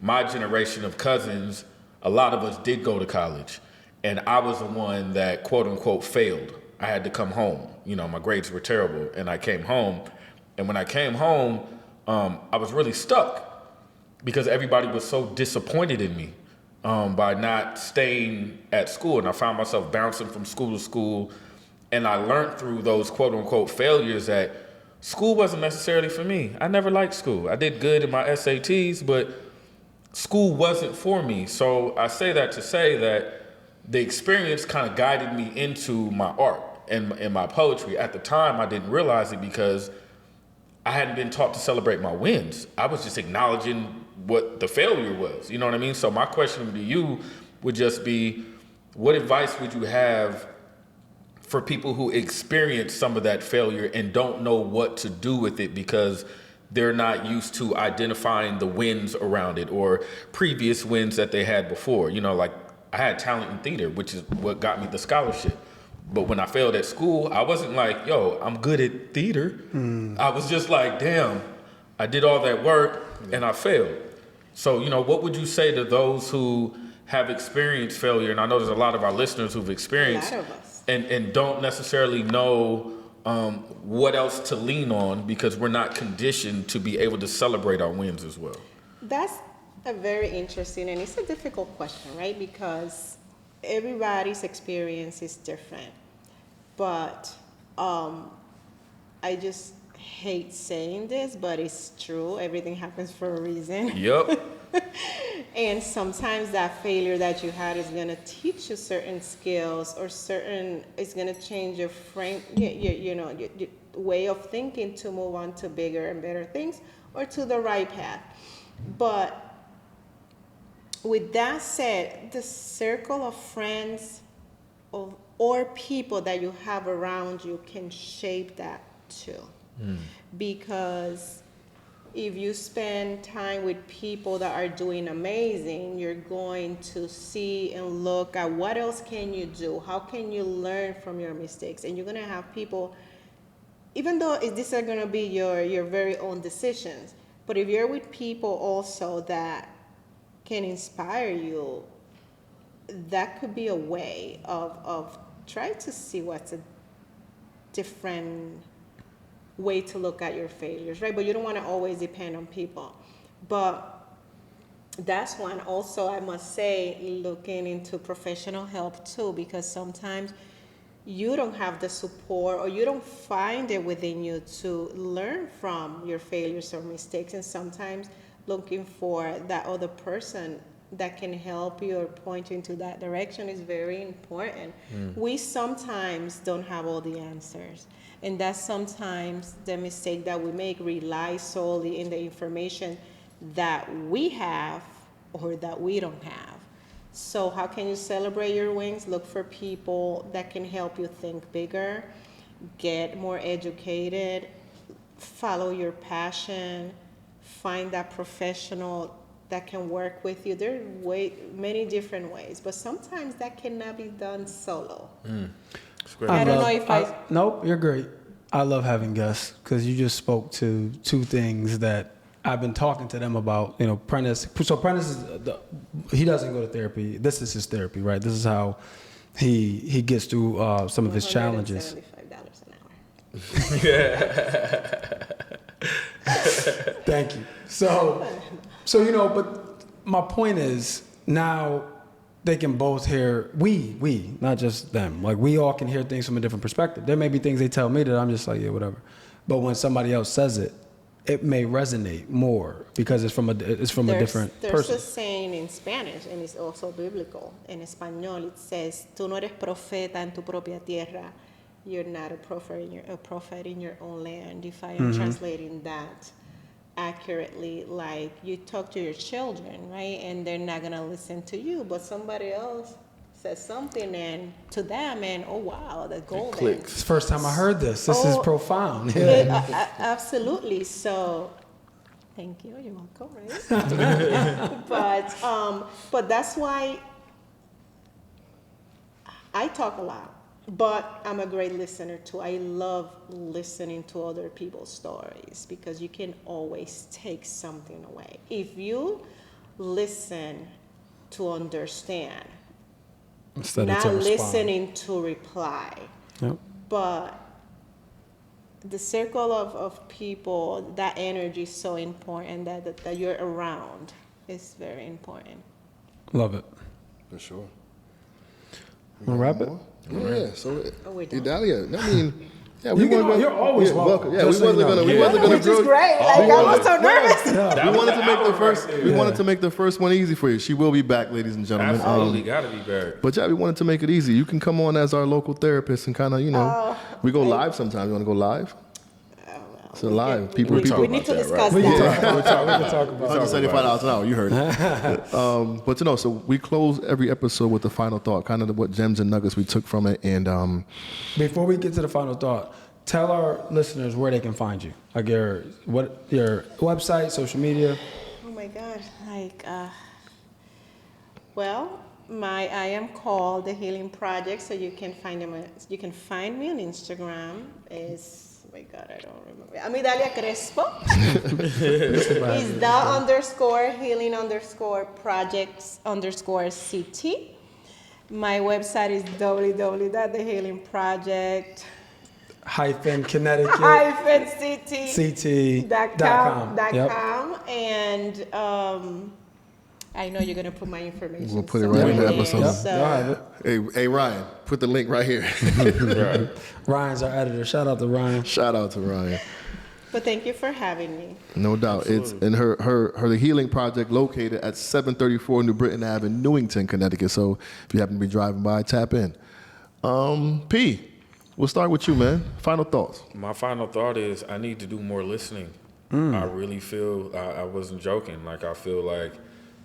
[SPEAKER 3] my generation of cousins, a lot of us did go to college. And I was the one that, quote unquote, failed. I had to come home. You know, my grades were terrible, and I came home. And when I came home, I was really stuck because everybody was so disappointed in me by not staying at school. And I found myself bouncing from school to school. And I learned through those, quote unquote, failures that school wasn't necessarily for me. I never liked school. I did good in my SATs, but school wasn't for me. So I say that to say that the experience kind of guided me into my art and my poetry. At the time, I didn't realize it because I hadn't been taught to celebrate my wins. I was just acknowledging what the failure was. You know what I mean? So my question to you would just be, what advice would you have for people who experience some of that failure and don't know what to do with it because they're not used to identifying the wins around it or previous wins that they had before? You know, like I had talent in theater, which is what got me the scholarship. But when I failed at school, I wasn't like, yo, I'm good at theater. I was just like, damn, I did all that work and I failed. So, you know, what would you say to those who have experienced failure? And I know there's a lot of our listeners who've experienced and don't necessarily know what else to lean on because we're not conditioned to be able to celebrate our wins as well.
[SPEAKER 4] That's a very interesting, and it's a difficult question, right? Because everybody's experience is different. But I just hate saying this, but it's true. Everything happens for a reason.
[SPEAKER 3] Yep.
[SPEAKER 4] And sometimes that failure that you had is going to teach you certain skills or it's going to change your your way of thinking to move on to bigger and better things or to the right path. But with that said, the circle of friends or people that you have around you can shape that too. Because if you spend time with people that are doing amazing, you're going to see and look at what else can you do? How can you learn from your mistakes? And you're going to have people, even though these are going to be your very own decisions, but if you're with people also that can inspire you, that could be a way of trying to see what's a different way to look at your failures, right? But you don't want to always depend on people. But that's one also, I must say, looking into professional help too, because sometimes you don't have the support or you don't find it within you to learn from your failures or mistakes. And sometimes looking for that other person that can help you or point you into that direction is very important. We sometimes don't have all the answers. And that's sometimes the mistake that we make, rely solely in the information that we have or that we don't have. So how can you celebrate your wins? Look for people that can help you think bigger, get more educated, follow your passion, find that professional that can work with you. There are many different ways, but sometimes that cannot be done solo. I don't know if
[SPEAKER 2] Nope, you're great. I love having guests because you just spoke to two things that I've been talking to them about. You know, Prentice. So Prentice he doesn't go to therapy. This is his therapy, right? This is how he gets through some of his challenges.
[SPEAKER 4] $75 an hour.
[SPEAKER 2] Thank you. So you know, but my point is now they can both hear, we, not just them. Like we all can hear things from a different perspective. There may be things they tell me that I'm just like, yeah, whatever. But when somebody else says it, it may resonate more because it's from a different person.
[SPEAKER 4] There's a saying in Spanish, and it's also biblical. In Español, it says, "Tú no eres profeta en tu propia tierra. You're not a prophet in your own land." If I am translating that accurately, like you talk to your children, right? And they're not gonna listen to you, but somebody else says something and to them, and oh wow, that's golden.
[SPEAKER 3] clicks.
[SPEAKER 2] It's the first time I heard this. This is profound.
[SPEAKER 4] Absolutely. So, thank you. You're welcome. Right? But that's why I talk a lot. But I'm a great listener too. I love listening to other people's stories because you can always take something away. If you listen to understand,
[SPEAKER 2] Instead
[SPEAKER 4] not
[SPEAKER 2] of to respond.
[SPEAKER 4] listening to reply,
[SPEAKER 2] Yep.
[SPEAKER 4] but the circle of people, that energy is so important that you're around is very important.
[SPEAKER 2] Love it.
[SPEAKER 1] For sure.
[SPEAKER 2] Want to wrap it?
[SPEAKER 1] Yeah, so
[SPEAKER 4] we're done?
[SPEAKER 1] Idalia, I mean, yeah,
[SPEAKER 2] You're always welcome.
[SPEAKER 1] Yeah, we
[SPEAKER 2] Just so you
[SPEAKER 1] wasn't
[SPEAKER 2] know.
[SPEAKER 1] gonna, we
[SPEAKER 2] Yeah.
[SPEAKER 1] wasn't gonna
[SPEAKER 4] Which is great. Like, I was so nervous.
[SPEAKER 1] We wanted to make the first.
[SPEAKER 3] Right there.
[SPEAKER 1] We wanted to make the first one easy for you. She will be back, ladies and gentlemen.
[SPEAKER 3] Absolutely, gotta be back.
[SPEAKER 1] But yeah, we wanted to make it easy. You can come on as our local therapist and kind of, we go live sometimes. You want to go live? So live. People.
[SPEAKER 4] We need to discuss that.
[SPEAKER 2] We can talk about it.
[SPEAKER 1] $175 an hour. You heard it. But so we close every episode with the final thought, kind of what gems and nuggets we took from it. And
[SPEAKER 2] Before we get to the final thought, tell our listeners where they can find you. Like your website, social media.
[SPEAKER 4] Oh my God! I am called the Healing Project, so you can find them. You can find me on Instagram. Oh my God, I don't remember. I'm Idalia Crespo. Is the _healing_projects_CT. My website is www.thehealingproject
[SPEAKER 2] Connecticut.com.
[SPEAKER 4] And I know you're gonna put my information.
[SPEAKER 1] We'll put it right in the episode.
[SPEAKER 2] Yep.
[SPEAKER 4] So,
[SPEAKER 2] Y'all have it.
[SPEAKER 1] hey, Ryan, put the link right here.
[SPEAKER 2] Ryan's our editor. Shout out to Ryan.
[SPEAKER 1] Shout out to Ryan.
[SPEAKER 4] but thank you for having me.
[SPEAKER 1] No doubt. It's in her the Healing Project located at 734 New Britain Ave in Newington, Connecticut. So if you happen to be driving by, tap in. P, we'll start with you, man. Final thoughts.
[SPEAKER 3] My final thought is I need to do more listening. I really feel, I wasn't joking. Like, I feel like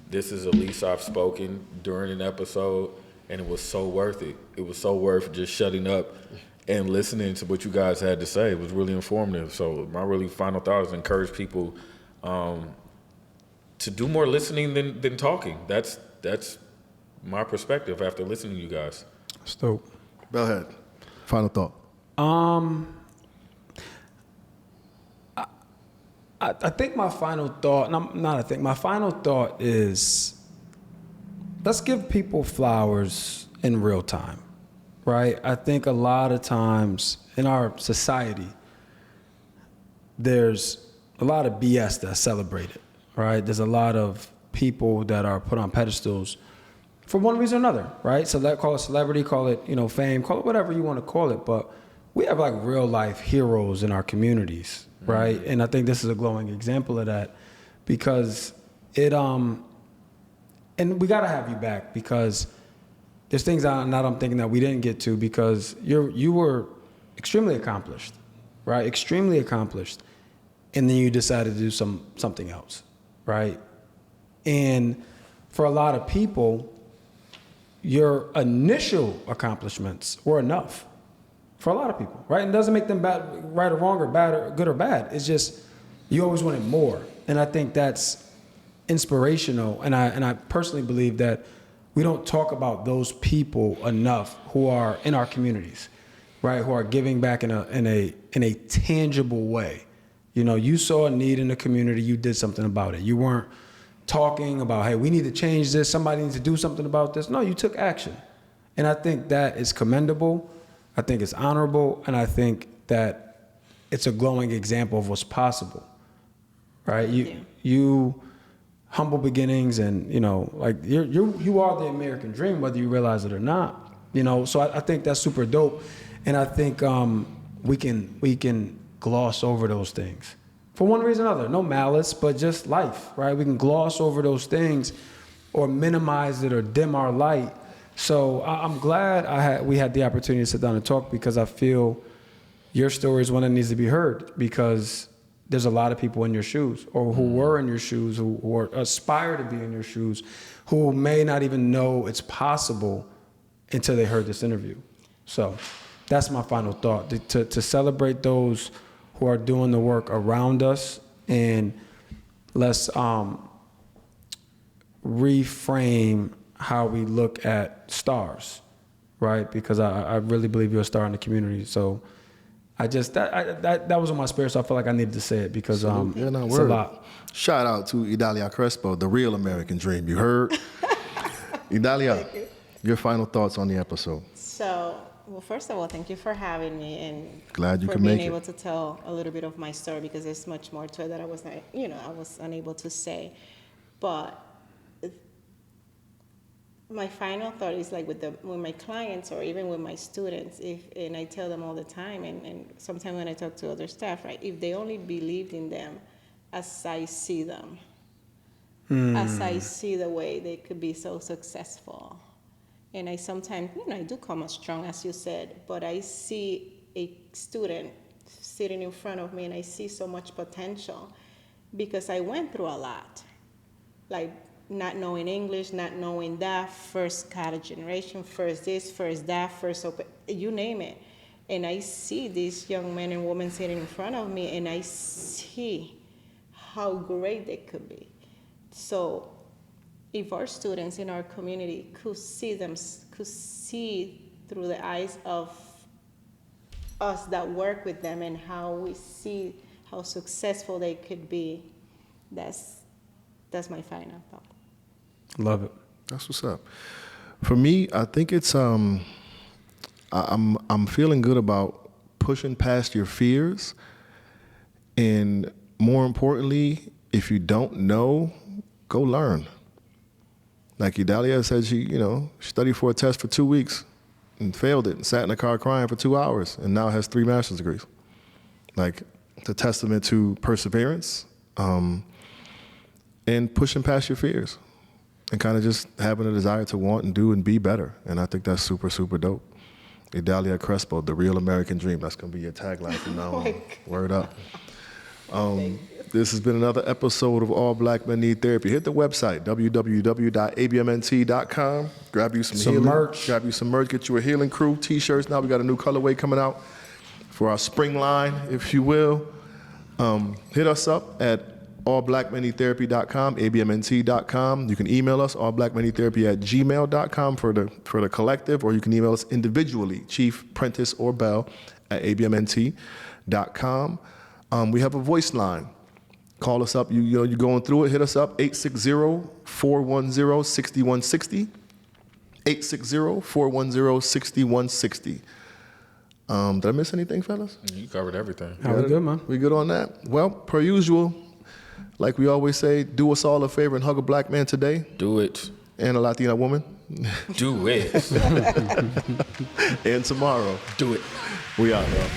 [SPEAKER 3] this is the least I've spoken during an episode, and it was so worth it. It was so worth just shutting up and listening to what you guys had to say. It was really informative. So my really final thought is encourage people to do more listening than talking. That's my perspective after listening to you guys.
[SPEAKER 2] That's dope.
[SPEAKER 1] Bellhead, final thought.
[SPEAKER 2] I think my final thought, my final thought is let's give people flowers in real time, right? I think a lot of times in our society, there's a lot of BS that's celebrated, right? There's a lot of people that are put on pedestals for one reason or another, right? So call it celebrity, call it, fame, call it whatever you want to call it, but we have like real life heroes in our communities, right? And I think this is a glowing example of that because and we gotta have you back because there's things I'm thinking that we didn't get to because you were extremely accomplished, right? Extremely accomplished. And then you decided to do something else, right? And for a lot of people, your initial accomplishments were enough. For a lot of people, right? And it doesn't make them bad, right or wrong or bad or good or bad. It's just you always wanted more. And I think that's inspirational. And I personally believe that we don't talk about those people enough who are in our communities, right? Who are giving back in a tangible way. You saw a need in the community, you did something about it. You weren't talking about, hey, we need to change this, somebody needs to do something about this. No, you took action. And I think that is commendable. I think it's honorable, and I think that it's a glowing example of what's possible, right? You humble beginnings, and like you are the American dream, whether you realize it or not. So I think that's super dope, and I think we can gloss over those things for one reason or another. No malice, but just life, right? We can gloss over those things, or minimize it, or dim our light. So I'm glad we had the opportunity to sit down and talk because I feel your story is one that needs to be heard because there's a lot of people in your shoes or who were in your shoes, who aspire to be in your shoes, who may not even know it's possible until they heard this interview. So that's my final thought, to celebrate those who are doing the work around us, and let's reframe how we look at stars, right? Because I really believe you're a star in the community. So I just, that was on my spirit, so I feel like I needed to say it because it's a lot.
[SPEAKER 1] Shout out to Idalia Crespo, the real American dream. You heard? Idalia, your final thoughts on the episode.
[SPEAKER 4] So, well, first of all, thank you for having me, and
[SPEAKER 1] Glad you
[SPEAKER 4] for
[SPEAKER 1] could
[SPEAKER 4] being
[SPEAKER 1] make it.
[SPEAKER 4] able to tell a little bit of my story, because there's much more to it that I was not, I was unable to say. But my final thought is like with my clients or even with my students, and I tell them all the time, and sometimes when I talk to other staff, right, if they only believed in them as I see them, as I see the way they could be so successful. And I sometimes, I do come as strong, as you said, but I see a student sitting in front of me and I see so much potential because I went through a lot. Like not knowing English, not knowing that, first college generation, first this, first that, first open, you name it. And I see these young men and women sitting in front of me and I see how great they could be. So if our students in our community could see through the eyes of us that work with them and how we see how successful they could be, that's my final thought.
[SPEAKER 2] Love it.
[SPEAKER 1] That's what's up. For me, I think it's I'm feeling good about pushing past your fears, and more importantly, if you don't know, go learn. Like Idalia said, she studied for a test for 2 weeks and failed it and sat in the car crying for 2 hours and now has 3 master's degrees. Like, it's a testament to perseverance and pushing past your fears and kind of just having a desire to want and do and be better. And I think that's super, super dope. Idalia Crespo, the real American dream. That's going to be your tagline from now on. Word up. This has been another episode of All Black Men Need Therapy. Hit the website, www.abmnt.com. Grab you some healing
[SPEAKER 2] merch.
[SPEAKER 1] Grab you some merch. Get you a healing crew t-shirts. Now we got a new colorway coming out for our spring line, if you will. Hit us up at allblackmenneedtherapy.com, abmnt.com. You can email us, allblackmenneedtherapy@gmail.com for the collective, or you can email us individually, Chief, Prentice, or Bell at abmnt.com. We have a voice line. Call us up. You're going through it. Hit us up, 860-410-6160. 860-410-6160. Did I miss anything, fellas?
[SPEAKER 3] You covered everything.
[SPEAKER 2] How we good, man?
[SPEAKER 1] We good on that? Well, per usual, like we always say, do us all a favor and hug a black man today.
[SPEAKER 3] Do it.
[SPEAKER 1] And a Latina woman.
[SPEAKER 3] Do it.
[SPEAKER 1] And tomorrow.
[SPEAKER 3] Do it.
[SPEAKER 1] We out, y'all.